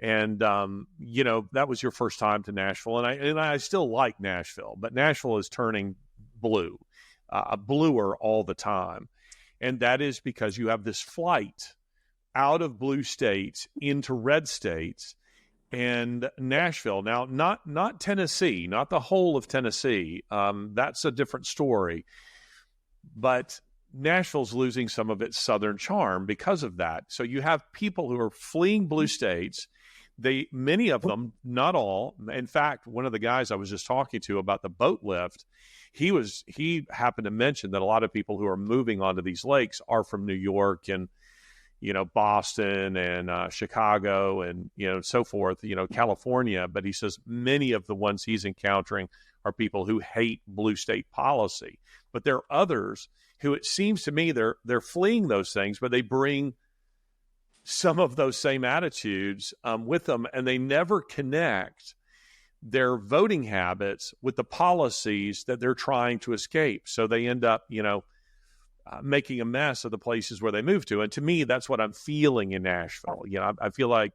And, that was your first time to Nashville. And I still like Nashville, but Nashville is turning blue, bluer all the time. And that is because you have this flight out of blue states into red states. And Nashville, now not Tennessee, not the whole of Tennessee. That's a different story. But Nashville's losing some of its southern charm because of that. So you have people who are fleeing blue states. Many of them, not all. In fact, one of the guys I was just talking to about the boat lift, he happened to mention that a lot of people who are moving onto these lakes are from New York and Boston and Chicago and so forth, California. But he says many of the ones he's encountering are people who hate blue state policy. But there are others who, it seems to me, they're fleeing those things, but they bring some of those same attitudes with them, and they never connect their voting habits with the policies that they're trying to escape. So they end up, making a mess of the places where they move to. And to me, that's what I'm feeling in Nashville. I feel like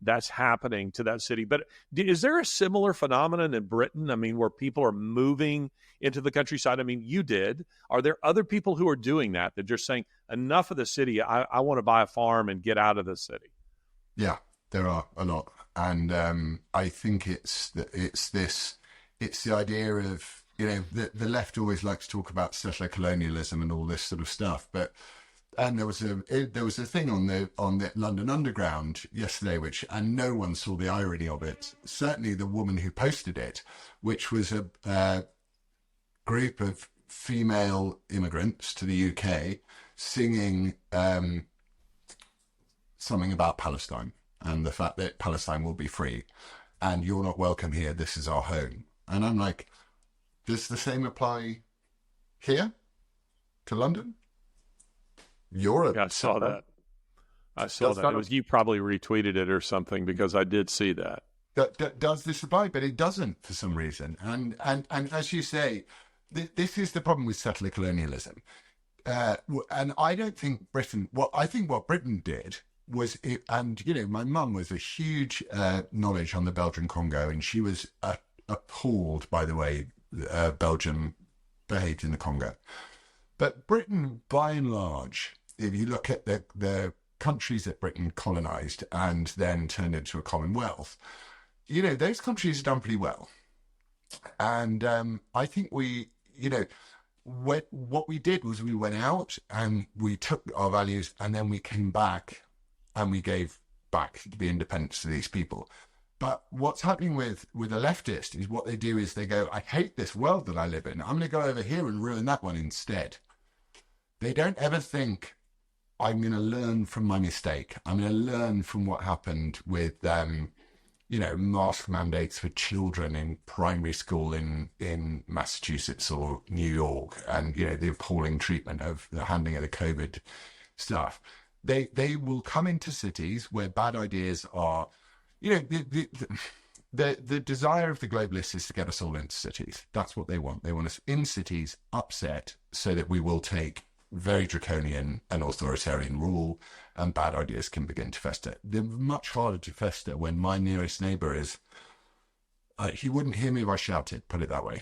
that's happening to that city. But is there a similar phenomenon in Britain? I mean, where people are moving into the countryside? I mean, you did. Are there other people who are doing that? They're just saying, enough of the city. I want to buy a farm and get out of the city. Yeah, there are a lot. And I think it's the idea of, the left always likes to talk about settler colonialism and all this sort of stuff. And there was a thing on the London Underground yesterday, and no one saw the irony of it. Certainly the woman who posted it, which was a group of female immigrants to the UK singing something about Palestine and the fact that Palestine will be free and you're not welcome here. This is our home. And I'm like, does the same apply here to London? I saw that. It was you probably retweeted it or something, because I did see that. Does this apply? But it doesn't for some reason. And as you say, this is the problem with settler colonialism. And I don't think Britain. I think what Britain did was, my mum was a huge knowledge on the Belgian Congo, and she was appalled by the way Belgium behaved in the Congo. But Britain, by and large, if you look at the countries that Britain colonized and then turned into a commonwealth, those countries have done pretty well. And I think what we did was we went out and we took our values, and then we came back and we gave back the independence to these people. But what's happening with a leftist is what they do is they go, I hate this world that I live in. I'm going to go over here and ruin that one instead. They don't ever think, I'm going to learn from my mistake. I'm going to learn from what happened with, mask mandates for children in primary school in Massachusetts or New York, and, the appalling treatment of the handling of the COVID stuff. They will come into cities where bad ideas are, the desire of the globalists is to get us all into cities. That's what they want. They want us in cities, upset, so that we will take very draconian and authoritarian rule, and bad ideas can begin to fester. They're much harder to fester when my nearest neighbor is, he wouldn't hear me if I shouted, put it that way.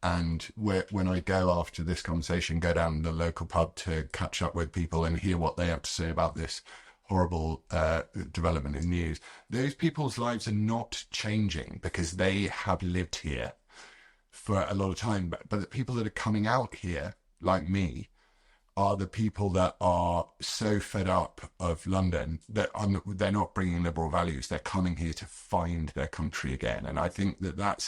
And when I go after this conversation, go down to the local pub to catch up with people and hear what they have to say about this horrible development in news, those people's lives are not changing because they have lived here for a lot of time. But the people that are coming out here, like me, are the people that are so fed up of London that they're not bringing liberal values. They're coming here to find their country again. And I think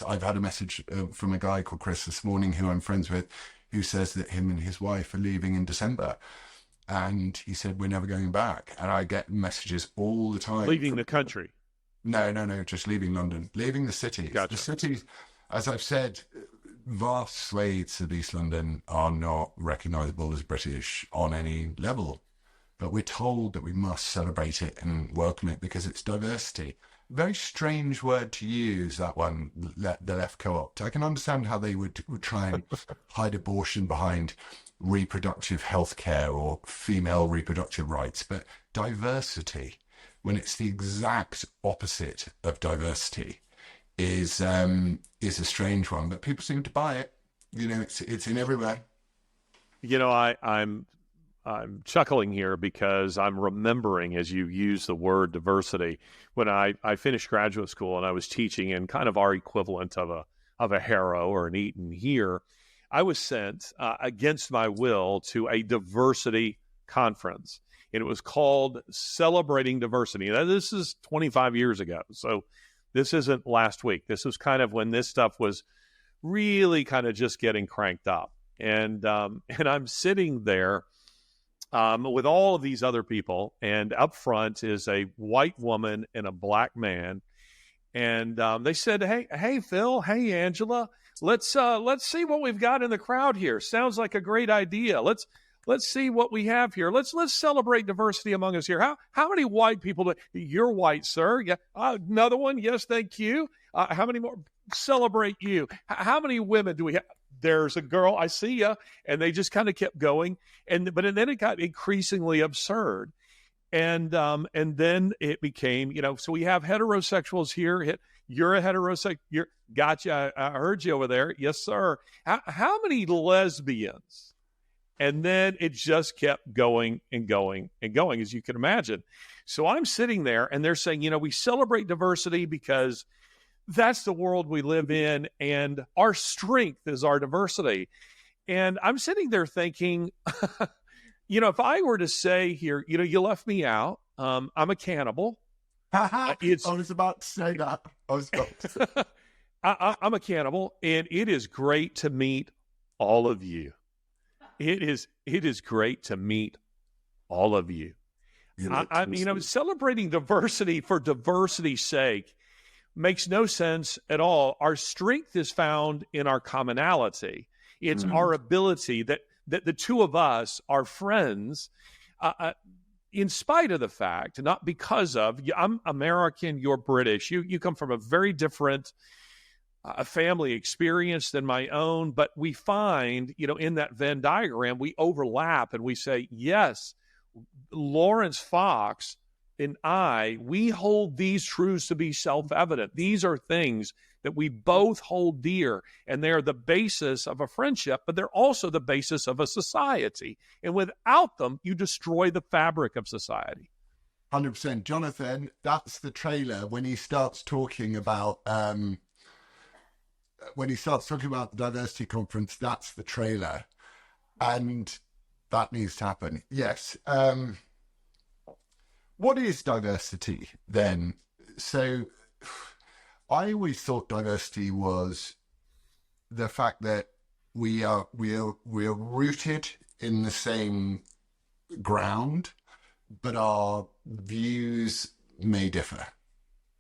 I've had a message from a guy called Chris this morning, who I'm friends with, who says that him and his wife are leaving in December. And he said, we're never going back. And I get messages all the time. Leaving the country? No, just leaving London, leaving the cities. Gotcha. The cities, as I've said, vast swathes of East London are not recognisable as British on any level. But we're told that we must celebrate it and welcome it because it's diversity. Very strange word to use, that one, the left co-opt. I can understand how they would try and hide abortion behind reproductive health care or female reproductive rights, but diversity, when it's the exact opposite of diversity, is a strange one. But people seem to buy it. It's in everywhere. I'm chuckling here because I'm remembering as you use the word diversity, when I finished graduate school and I was teaching in kind of our equivalent of a Harrow or an Eton here, I was sent against my will to a diversity conference, and it was called Celebrating Diversity. Now, this is 25 years ago, so this isn't last week. This was kind of when this stuff was really kind of just getting cranked up, and I'm sitting there with all of these other people, and up front is a white woman and a black man, and they said, "Hey, Phil, hey, Angela, let's see what we've got in the crowd here. Sounds like a great idea. Let's see what we have here. Let's celebrate diversity among us here. How many white people? You're white, sir. Yeah, another one. Yes, thank you. How many more? Celebrate you. How many women do we have? There's a girl. I see ya." And they just kind of kept going, but then it got increasingly absurd. And then it became, so we have heterosexuals here. You're a heterosexual. Gotcha. I heard you over there. Yes, sir. How many lesbians? And then it just kept going and going and going, as you can imagine. So I'm sitting there and they're saying, we celebrate diversity because that's the world we live in, and our strength is our diversity. And I'm sitting there thinking, if I were to say here, you left me out. I'm a cannibal. I was about to say that. I'm a cannibal, and it is great to meet all of you. It is great to meet all of you. Celebrating diversity for diversity's sake makes no sense at all. Our strength is found in our commonality. It's our ability that the two of us are friends, in spite of the fact, not because of, I'm American, you're British. You come from a very different family experience than my own, but we find, in that Venn diagram, we overlap and we say, yes, Lawrence Fox and we hold these truths to be self-evident. These are things that we both hold dear, and they're the basis of a friendship, but they're also the basis of a society. And without them, you destroy the fabric of society. 100%. Jonathan, that's the trailer when he starts talking about the diversity conference. That's the trailer, and that needs to happen. Yes. What is diversity then? So I always thought diversity was the fact that we are rooted in the same ground, but our views may differ.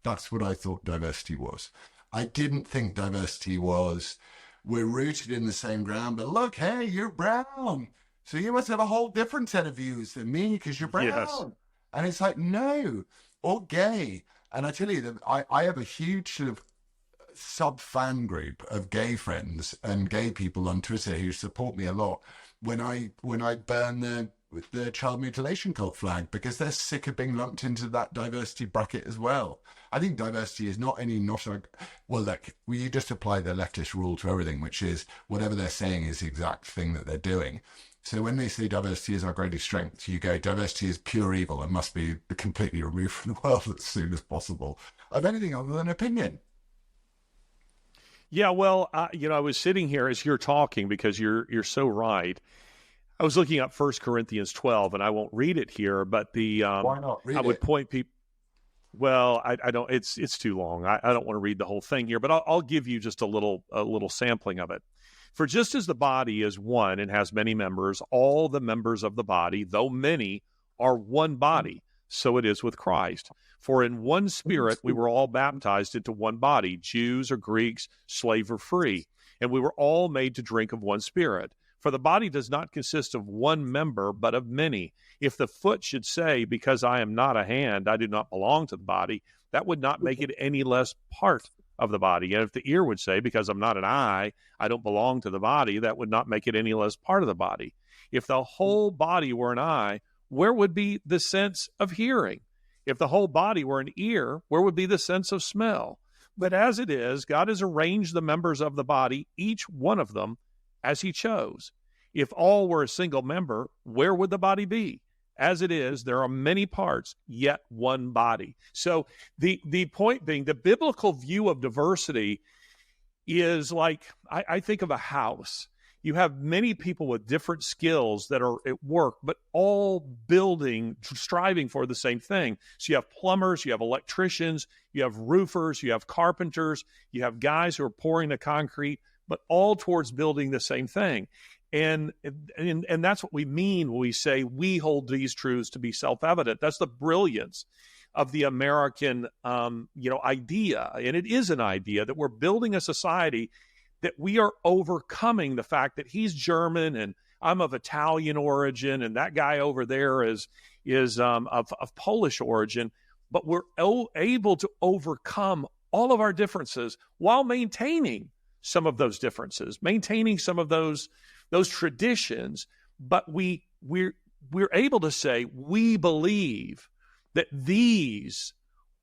That's what I thought diversity was. I didn't think diversity was we're rooted in the same ground, but look, hey, you're brown, so you must have a whole different set of views than me because you're brown. Yes. And it's like, no, or gay. And I tell you that I have a huge sort of sub-fan group of gay friends and gay people on Twitter who support me a lot when I burn the child mutilation cult flag, because they're sick of being lumped into that diversity bracket as well. I think diversity is you just apply the leftist rule to everything, which is whatever they're saying is the exact thing that they're doing. So when they say diversity is our greatest strength, you go, diversity is pure evil and must be completely removed from the world as soon as possible of anything other than opinion. Yeah, well, I was sitting here as you're talking because you're so right. I was looking up 1 Corinthians 12, and I won't read it here, but why not read it? I would point people. Well, I don't. It's too long. I don't want to read the whole thing here, but I'll give you just a little sampling of it. For just as the body is one and has many members, all the members of the body, though many, are one body. So it is with Christ. For in one Spirit we were all baptized into one body, Jews or Greeks, slave or free, and we were all made to drink of one Spirit. For the body does not consist of one member, but of many. If the foot should say, because I am not a hand, I do not belong to the body, that would not make it any less part of the body. And if the ear would say, because I'm not an eye, I don't belong to the body, that would not make it any less part of the body. If the whole body were an eye, where would be the sense of hearing? If the whole body were an ear, where would be the sense of smell? But as it is, God has arranged the members of the body, each one of them, as he chose. If all were a single member, where would the body be? As it is, there are many parts, yet one body. So the point being, the biblical view of diversity is like, I think of a house. You have many people with different skills that are at work, but all building, striving for the same thing. So you have plumbers, you have electricians, you have roofers, you have carpenters, you have guys who are pouring the concrete, but all towards building the same thing. And that's what we mean when we say we hold these truths to be self-evident. That's the brilliance of the American, idea. And it is an idea that we're building a society that we are overcoming the fact that he's German and I'm of Italian origin, and that guy over there is of Polish origin. But we're able to overcome all of our differences while maintaining some of those differences, maintaining some of those traditions. But we're able to say we believe that these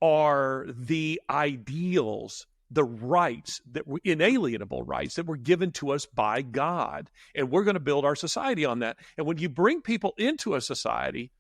are the ideals, the rights that were inalienable rights that were given to us by God. And we're going to build our society on that. And when you bring people into a society,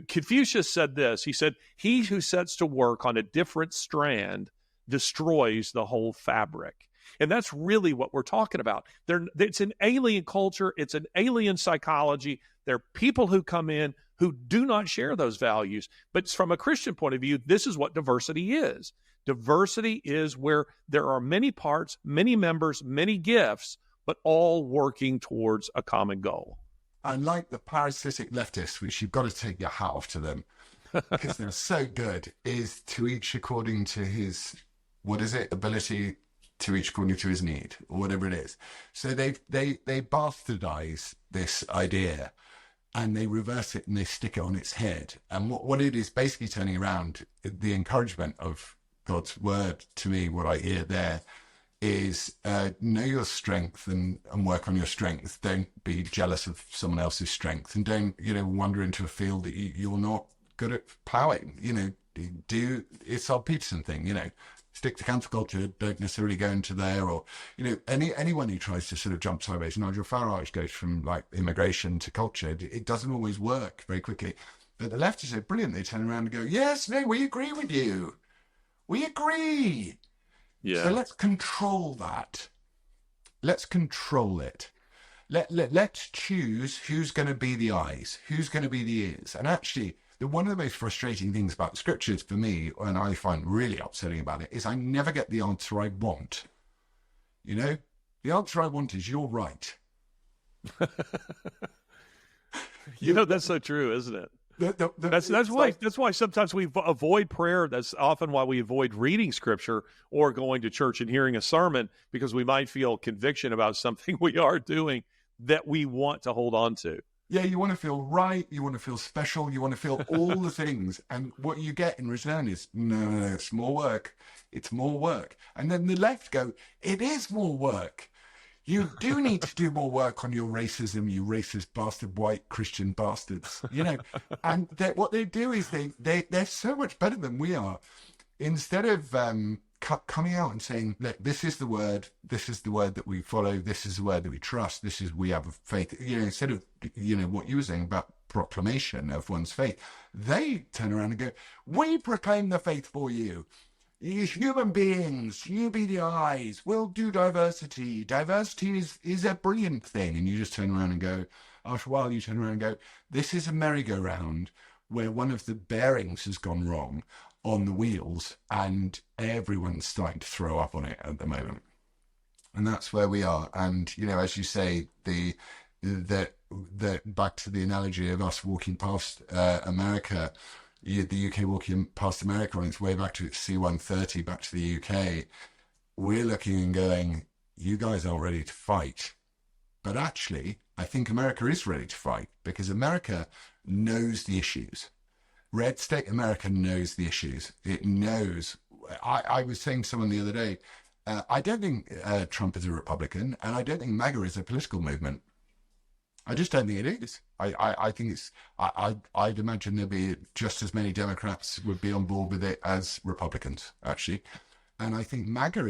Confucius said this, he said, he who sets to work on a different strand destroys the whole fabric. And that's really what we're talking about. It's an alien culture. It's an alien psychology. There are people who come in who do not share those values. But from a Christian point of view, this is what diversity is. Diversity is where there are many parts, many members, many gifts, but all working towards a common goal. Unlike the parasitic leftists, which you've got to take your hat off to them, because they're so good, is to each according to his, ability, to each according to his need, or whatever it is. So they bastardize this idea, and they reverse it and they stick it on its head. And what it is basically turning around, the encouragement of God's word to me, what I hear there is know your strength and work on your strength. Don't be jealous of someone else's strength, and don't, wander into a field that you're not good at plowing. It's our Peterson thing, stick to counterculture, don't necessarily go into there, or, anyone who tries to sort of jump sideways. Nigel Farage goes from like immigration to culture. It doesn't always work very quickly. But the left is so brilliant, they turn around and go, yes, no, we agree with you. We agree. Yeah. So let's control that. Let's control it. Let's choose who's going to be the eyes, who's going to be the ears. And actually, one of the most frustrating things about the scriptures for me, and I find really upsetting about it, is I never get the answer I want. The answer I want is you're right. That's so true, isn't it? That's why sometimes we avoid prayer. That's often why we avoid reading scripture or going to church and hearing a sermon, because we might feel conviction about something we are doing that we want to hold on to. Yeah, you want to feel right, you want to feel special, you want to feel all the things. And what you get in return is, no, it's more work. It's more work. And then the left go, it is more work. You do need to do more work on your racism, you racist bastard, white Christian bastards, And what they do is they're so much better than we are. Instead of coming out and saying, look, this is the word that we follow, this is the word that we trust, we have a faith, instead of, what you were saying about proclamation of one's faith, they turn around and go, we proclaim the faith for you. You human beings, you be the eyes, we'll do diversity. Diversity is a brilliant thing. And you just turn around and go, after a while you turn around and go, this is a merry-go-round where one of the bearings has gone wrong on the wheels, and everyone's starting to throw up on it at the moment. And that's where we are. And, as you say, the back to the analogy of us walking past America, the UK walking past America on its way back to its C-130, back to the UK, we're looking and going, you guys aren't ready to fight. But actually, I think America is ready to fight, because America knows the issues. Red State America knows the issues. It knows. I was saying to someone the other day, I don't think Trump is a Republican, and I don't think MAGA is a political movement. I just don't think it is. I think it's. I'd imagine there'd be just as many Democrats would be on board with it as Republicans, actually. And I think MAGA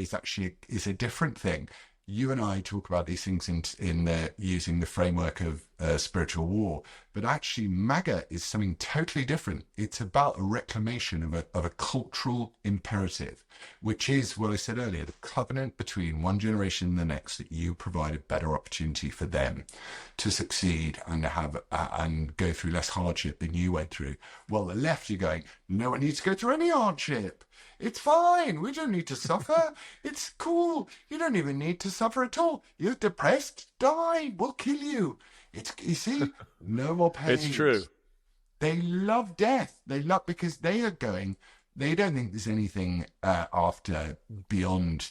is a different thing. You and I talk about these things in using the framework of spiritual war, but actually MAGA is something totally different. It's about a reclamation of a cultural imperative, which is what I said earlier: the covenant between one generation and the next, that you provide a better opportunity for them to succeed and have and go through less hardship than you went through. Well, the left, you're going, no one needs to go through any hardship. It's fine. We don't need to suffer. It's cool. You don't even need to suffer at all. You're depressed? Die. We'll kill you. You see, no more pain. It's true. They love death. Because they are going. They don't think there's anything after beyond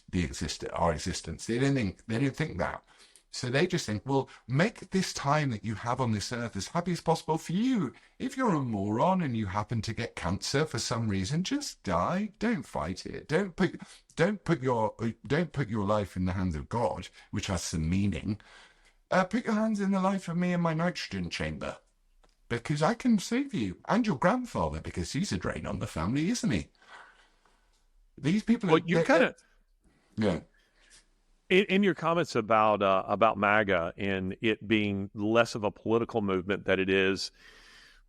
our existence. They don't think that. So they just think, well, make this time that you have on this earth as happy as possible for you. If you're a moron and you happen to get cancer for some reason, just die. Don't fight it. Don't put your life in the hands of God, which has some meaning. Put your hands in the life of me in my nitrogen chamber, because I can save you and your grandfather, because he's a drain on the family, isn't he? These people. Well, you kind of. Yeah. In your comments about MAGA and it being less of a political movement than it is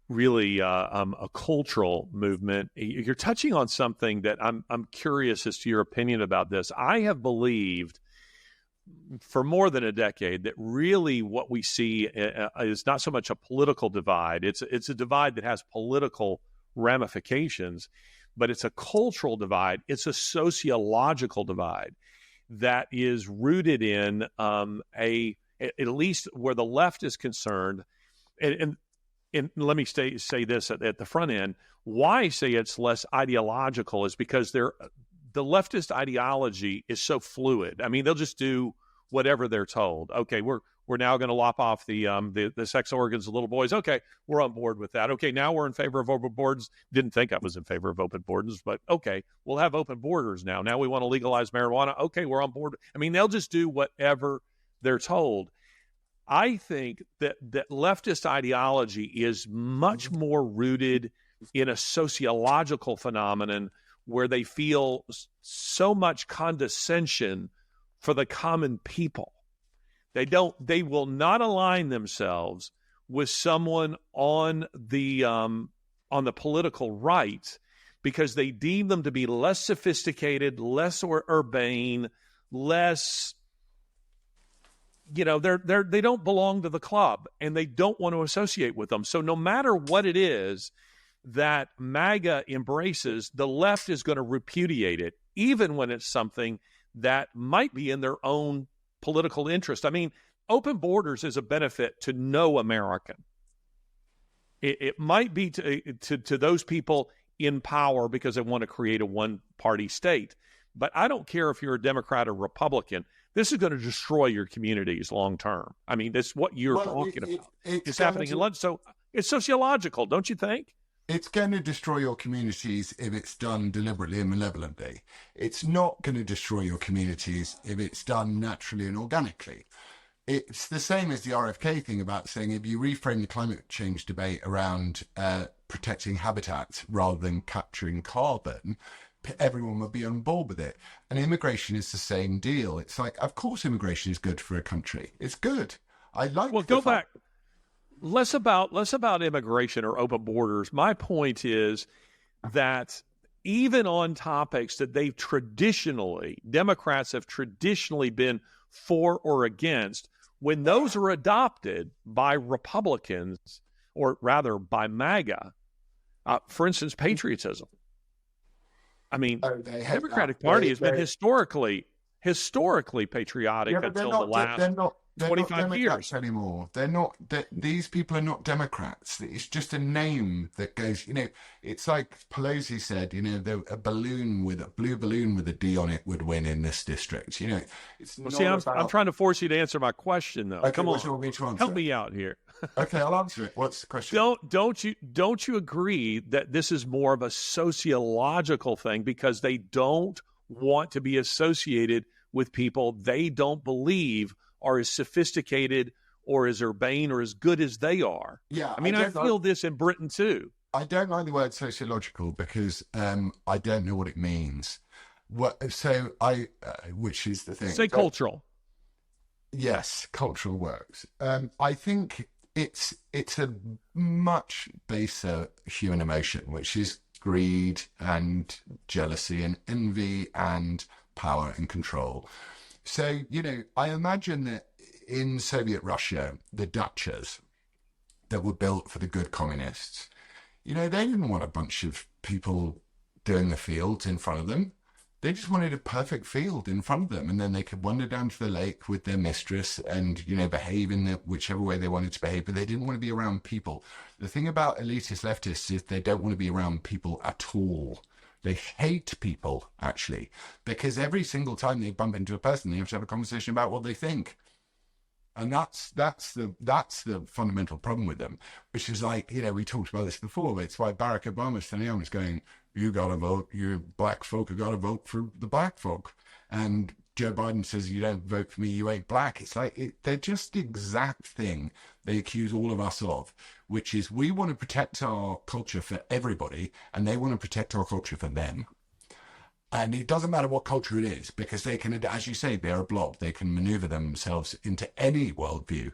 really a cultural movement, you're touching on something that I'm curious as to your opinion about this. I have believed for more than a decade that really what we see is not so much a political divide. It's a divide that has political ramifications, but it's a cultural divide. It's a sociological divide that is rooted in at least where the left is concerned. And let me say this at the front end. Why I say it's less ideological is because the leftist ideology is so fluid. I mean, they'll just do whatever they're told. Okay, we're now going to lop off the sex organs of little boys. Okay, we're on board with that. Okay, now we're in favor of open borders. Didn't think I was in favor of open borders, but okay, we'll have open borders now. Now we want to legalize marijuana. Okay, we're on board. I mean, they'll just do whatever they're told. I think that leftist ideology is much more rooted in a sociological phenomenon where they feel so much condescension for the common people. They will not align themselves with someone on the political right because they deem them to be less sophisticated, less urbane, less, they don't belong to the club and they don't want to associate with them. So no matter what it is that MAGA embraces, the left is going to repudiate it, even when it's something that might be in their own political interest. I mean, open borders is a benefit to no American. It might be to those people in power because they want to create a one-party state. But I don't care if you're a Democrat or Republican. This is going to destroy your communities long term. I mean, that's what you're talking about. It's happening in London. So it's sociological, don't you think? It's going to destroy your communities if it's done deliberately and malevolently. It's not going to destroy your communities if it's done naturally and organically. It's the same as the RFK thing about saying if you reframe the climate change debate around protecting habitats rather than capturing carbon, everyone would be on board with it. And immigration is the same deal. It's like, of course, immigration is good for a country. It's good. I like. Well, go back. Less about immigration or open borders. My point is that even on topics that Democrats have traditionally been for or against, when those are adopted by Republicans, or rather by MAGA, for instance, patriotism. I mean, the Democratic Party has been historically patriotic until the last 25 years anymore. They're not. These people are not Democrats. It's just a name that goes. It's like Pelosi said. A blue balloon with a D on it would win in this district. It's. Well, see, I'm trying to force you to answer my question, though. Okay, come on, help me out here. Okay, I'll answer it. What's the question? Don't you agree that this is more of a sociological thing because they don't want to be associated with people they don't believe are as sophisticated or as urbane or as good as they are. Yeah, I mean, I feel this in Britain too. I don't like the word sociological because I don't know what it means. Which is the thing. Say cultural. Yes, cultural works. I think it's a much baser human emotion, which is greed and jealousy and envy and power and control. So, I imagine that in Soviet Russia, the dachas that were built for the good communists, they didn't want a bunch of people doing the fields in front of them. They just wanted a perfect field in front of them, and then they could wander down to the lake with their mistress and, behave in whichever way they wanted to behave, but they didn't want to be around people. The thing about elitist leftists is they don't want to be around people at all. They hate people, actually, because every single time they bump into a person, they have to have a conversation about what they think. And that's the fundamental problem with them, which is like, we talked about this before, but it's why Barack Obama standing on is going, you got to vote, you black folk have got to vote for the black folk. And Joe Biden says, you don't vote for me, you ain't black. It's like, they're just the exact thing they accuse all of us of, which is we want to protect our culture for everybody, and they want to protect our culture for them. And it doesn't matter what culture it is, because they can, as you say, they're a blob. They can maneuver themselves into any worldview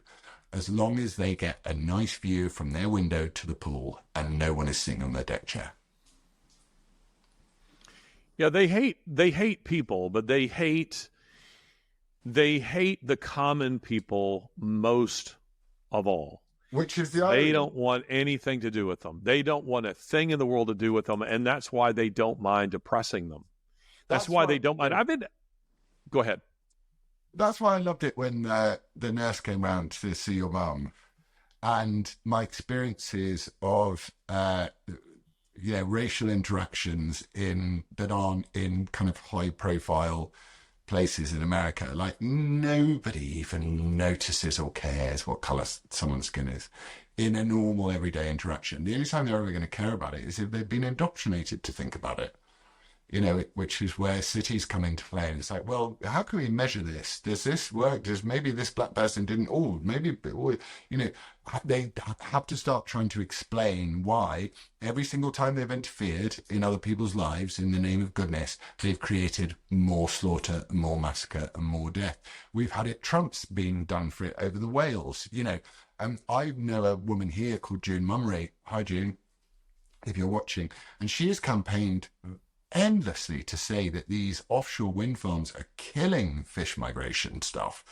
as long as they get a nice view from their window to the pool and no one is sitting on their deck chair. Yeah, they hate people, but they hate the common people most of all. Which is the They don't want anything to do with them. They don't want a thing in the world to do with them, and that's why they don't mind oppressing them. That's why they don't mind. Go ahead. That's why I loved it when the nurse came round to see your mum, and my experiences of racial interactions that aren't in kind of high profile places in America. Like, nobody even notices or cares what colour someone's skin is in a normal everyday interaction. The only time they're ever going to care about it is if they've been indoctrinated to think about it. Which is where cities come into play. And it's like, well, how can we measure this? Does this work? Does maybe this black person didn't? They have to start trying to explain why every single time they've interfered in other people's lives in the name of goodness, they've created more slaughter, more massacre, and more death. We've had it, Trump's been done for it over the Wales. I know a woman here called June Mummery. Hi, June, if you're watching. And she has campaigned endlessly to say that these offshore wind farms are killing fish migration stuff.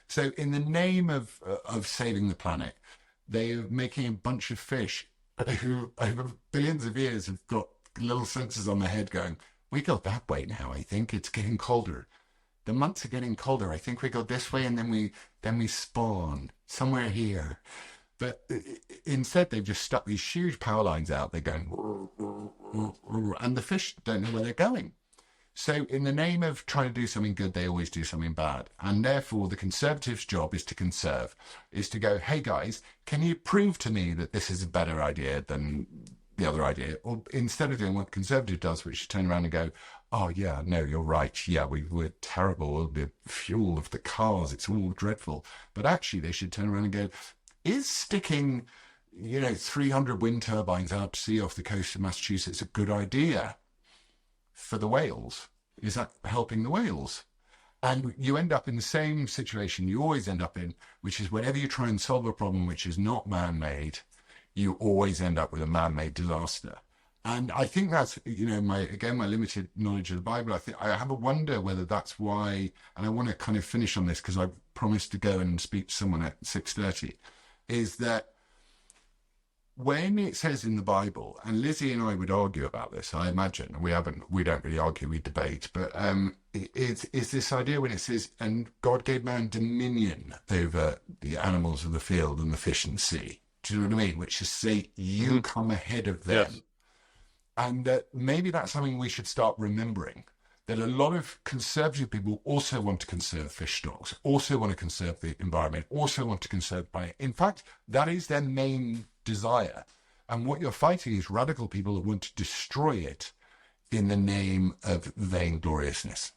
So in the name of saving the planet, they are making a bunch of fish who over billions of years have got little sensors on their head going, we go that way now, I think it's getting colder. The months are getting colder. I think we go this way and then we spawn somewhere here. But instead, they've just stuck these huge power lines out. They're going, and the fish don't know where they're going. So in the name of trying to do something good, they always do something bad. And therefore, the Conservatives' job is to conserve, is to go, hey, guys, can you prove to me that this is a better idea than the other idea? Or instead of doing what the Conservative does, which is turn around and go, oh, yeah, no, you're right. Yeah, we're terrible. The fuel of the cars, it's all dreadful. But actually, they should turn around and go, is sticking, 300 wind turbines out to sea off the coast of Massachusetts a good idea for the whales? Is that helping the whales? And you end up in the same situation you always end up in, which is whenever you try and solve a problem which is not man-made, you always end up with a man-made disaster. And I think that's, my limited knowledge of the Bible. I have a wonder whether that's why, and I want to kind of finish on this because I promised to go and speak to someone at 6:30, is that when it says in the Bible, and Lizzie and I would argue about this, I imagine, we don't really argue, we debate, but it's this idea when it says, and God gave man dominion over the animals of the field and the fish in the sea. Do you know what I mean? Which is to say, you come ahead of them. Yes. And maybe that's something we should start remembering, that a lot of conservative people also want to conserve fish stocks, also want to conserve the environment, also want to conserve the planet. In fact, that is their main desire. And what you're fighting is radical people that want to destroy it in the name of vaingloriousness.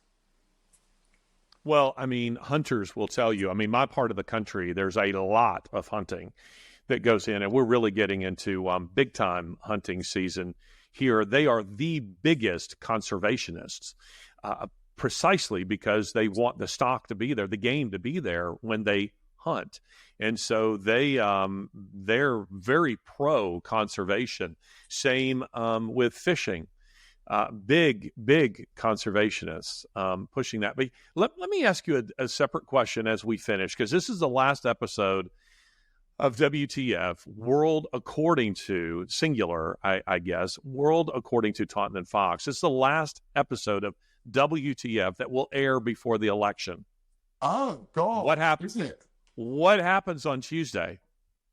Well, I mean, hunters will tell you. I mean, my part of the country, there's a lot of hunting that goes in, and we're really getting into big time hunting season here. They are the biggest conservationists, precisely because they want the stock to be there, the game to be there when they hunt, and so they're very pro conservation. Same with fishing. Big conservationists pushing that. But let me ask you a separate question as we finish, because this is the last episode of WTF, World According to, singular, I guess, World According to Taunton and Fox. It's the last episode of WTF that will air before the election. Oh, God. What happens? Isn't it? What happens on Tuesday?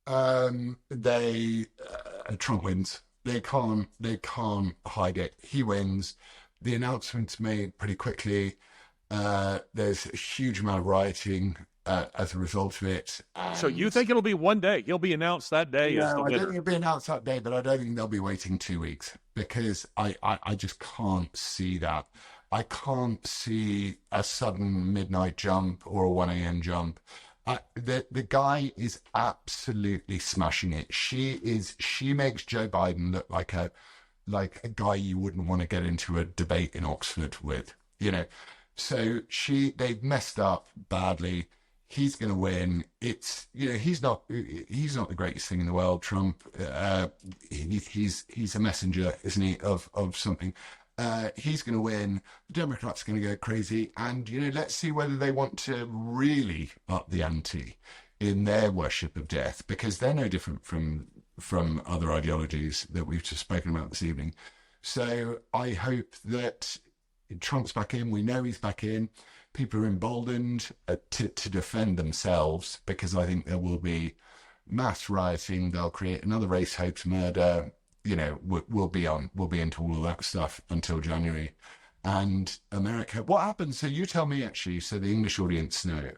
Trump wins. They can't hide it. He wins. The announcement's made pretty quickly. There's a huge amount of rioting as a result of it. So you think it'll be one day? He'll be announced that day as the No, I winner. don't think it'll be announced that day, but I don't think they'll be waiting 2 weeks, because I just can't see that. I can't see a sudden midnight jump or a 1 a.m. jump. The guy is absolutely smashing it. She makes Joe Biden look like a guy you wouldn't want to get into a debate in Oxford with, you know. So they've messed up badly. He's going to win. It's, you know, he's not the greatest thing in the world, Trump. He's a messenger, isn't he, of something. He's going to win. The Democrats are going to go crazy, and, you know, let's see whether they want to really up the ante in their worship of death, because they're no different from other ideologies that we've just spoken about this evening. So I hope that Trump's back in. We know he's back in. People are emboldened to defend themselves, because I think there will be mass rioting. They'll create another race hoax murder. You know, we'll be into all of that stuff until January. And America, what happens? So you tell me, actually, so the English audience know,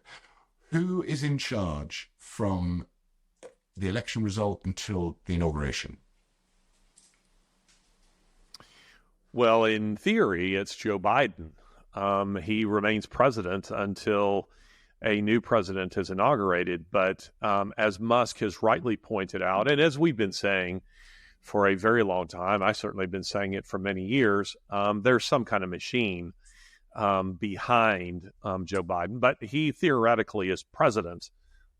who is in charge from the election result until the inauguration? Well, in theory, it's Joe Biden. He remains president until a new president is inaugurated. But as Musk has rightly pointed out, and as we've been saying for a very long time, I certainly have been saying it for many years, there's some kind of machine behind Joe Biden. But he theoretically is president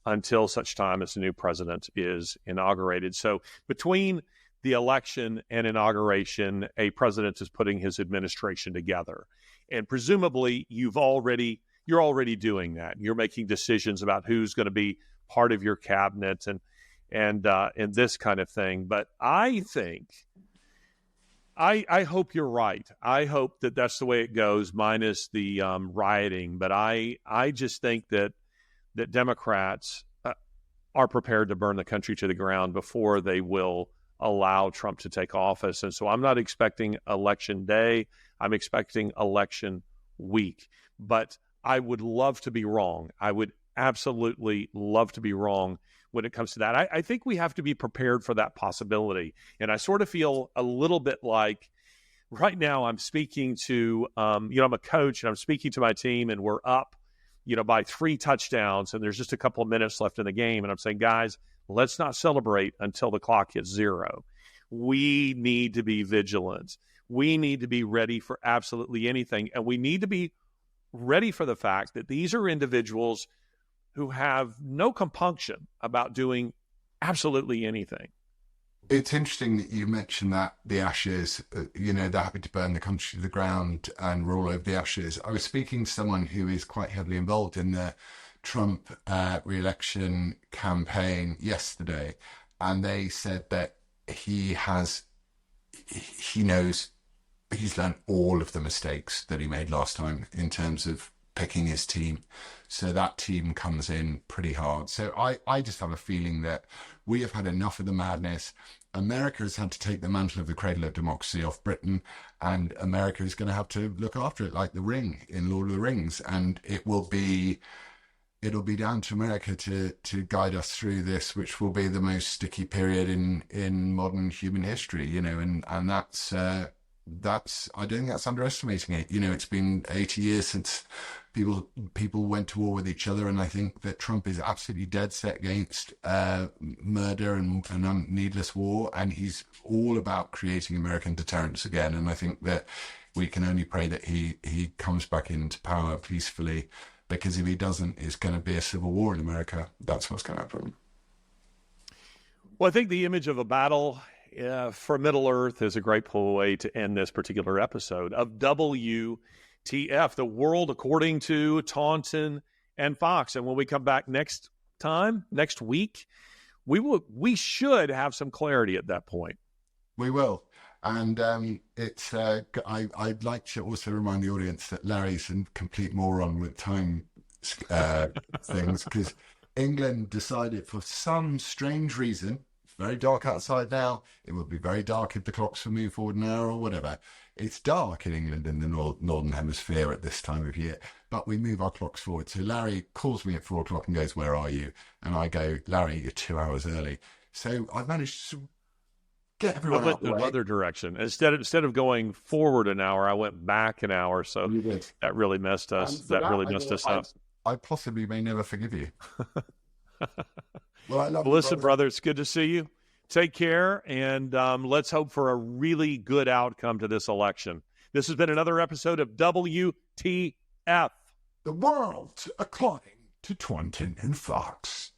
until such time as the new president is inaugurated. So between the election and inauguration, a president is putting his administration together. And presumably you're already doing that. You're making decisions about who's going to be part of your cabinet and this kind of thing. But I think, I hope you're right. I hope that that's the way it goes, minus the rioting. But I just think that Democrats are prepared to burn the country to the ground before they will allow Trump to take office. And so I'm not expecting election day. I'm expecting election week. But I would love to be wrong. I would absolutely love to be wrong when it comes to that. I think we have to be prepared for that possibility. And I sort of feel a little bit like right now I'm speaking to, I'm a coach and I'm speaking to my team, and we're up, by 3 touchdowns, and there's just a couple of minutes left in the game. And I'm saying, guys, let's not celebrate until the clock hits 0. We need to be vigilant. We need to be ready for absolutely anything. And we need to be ready for the fact that these are individuals who have no compunction about doing absolutely anything. It's interesting that you mentioned that the ashes, they're happy to burn the country to the ground and roll over the ashes. I was speaking to someone who is quite heavily involved in the Trump re-election campaign yesterday, and they said that he knows he's learned all of the mistakes that he made last time in terms of picking his team. So that team comes in pretty hard. So I just have a feeling that we have had enough of the madness. America has had to take the mantle of the cradle of democracy off Britain, and America is going to have to look after it like the ring in Lord of the Rings. And it'll be down to America to guide us through this, which will be the most sticky period in modern human history, and that's I don't think that's underestimating it. It's been 80 years since people went to war with each other, and I think that Trump is absolutely dead set against murder and needless war, and he's all about creating American deterrence again. And I think that we can only pray that he comes back into power peacefully, because if he doesn't, it's going to be a civil war in America. That's what's going to happen. Well, I think the image of a battle for Middle Earth is a great way to end this particular episode of WTF, the world according to Taunton and Fox. And when we come back next week, we should have some clarity at that point. We will. And I'd like to also remind the audience that Larry's a complete moron with time things, because England decided for some strange reason, it's very dark outside now, it will be very dark if the clocks will move forward an hour or whatever. It's dark in England in the northern hemisphere at this time of year, but we move our clocks forward. So Larry calls me at 4 o'clock and goes, "Where are you?" And I go, "Larry, you're 2 hours early." So I managed to get everyone out the other direction. Instead of going forward an hour, I went back an hour. So that really messed us. That really messed us up. I possibly may never forgive you. Well, I love Listen, brother, it's good to see you. Take care, and let's hope for a really good outcome to this election. This has been another episode of WTF. The world according to Taunton and Fox.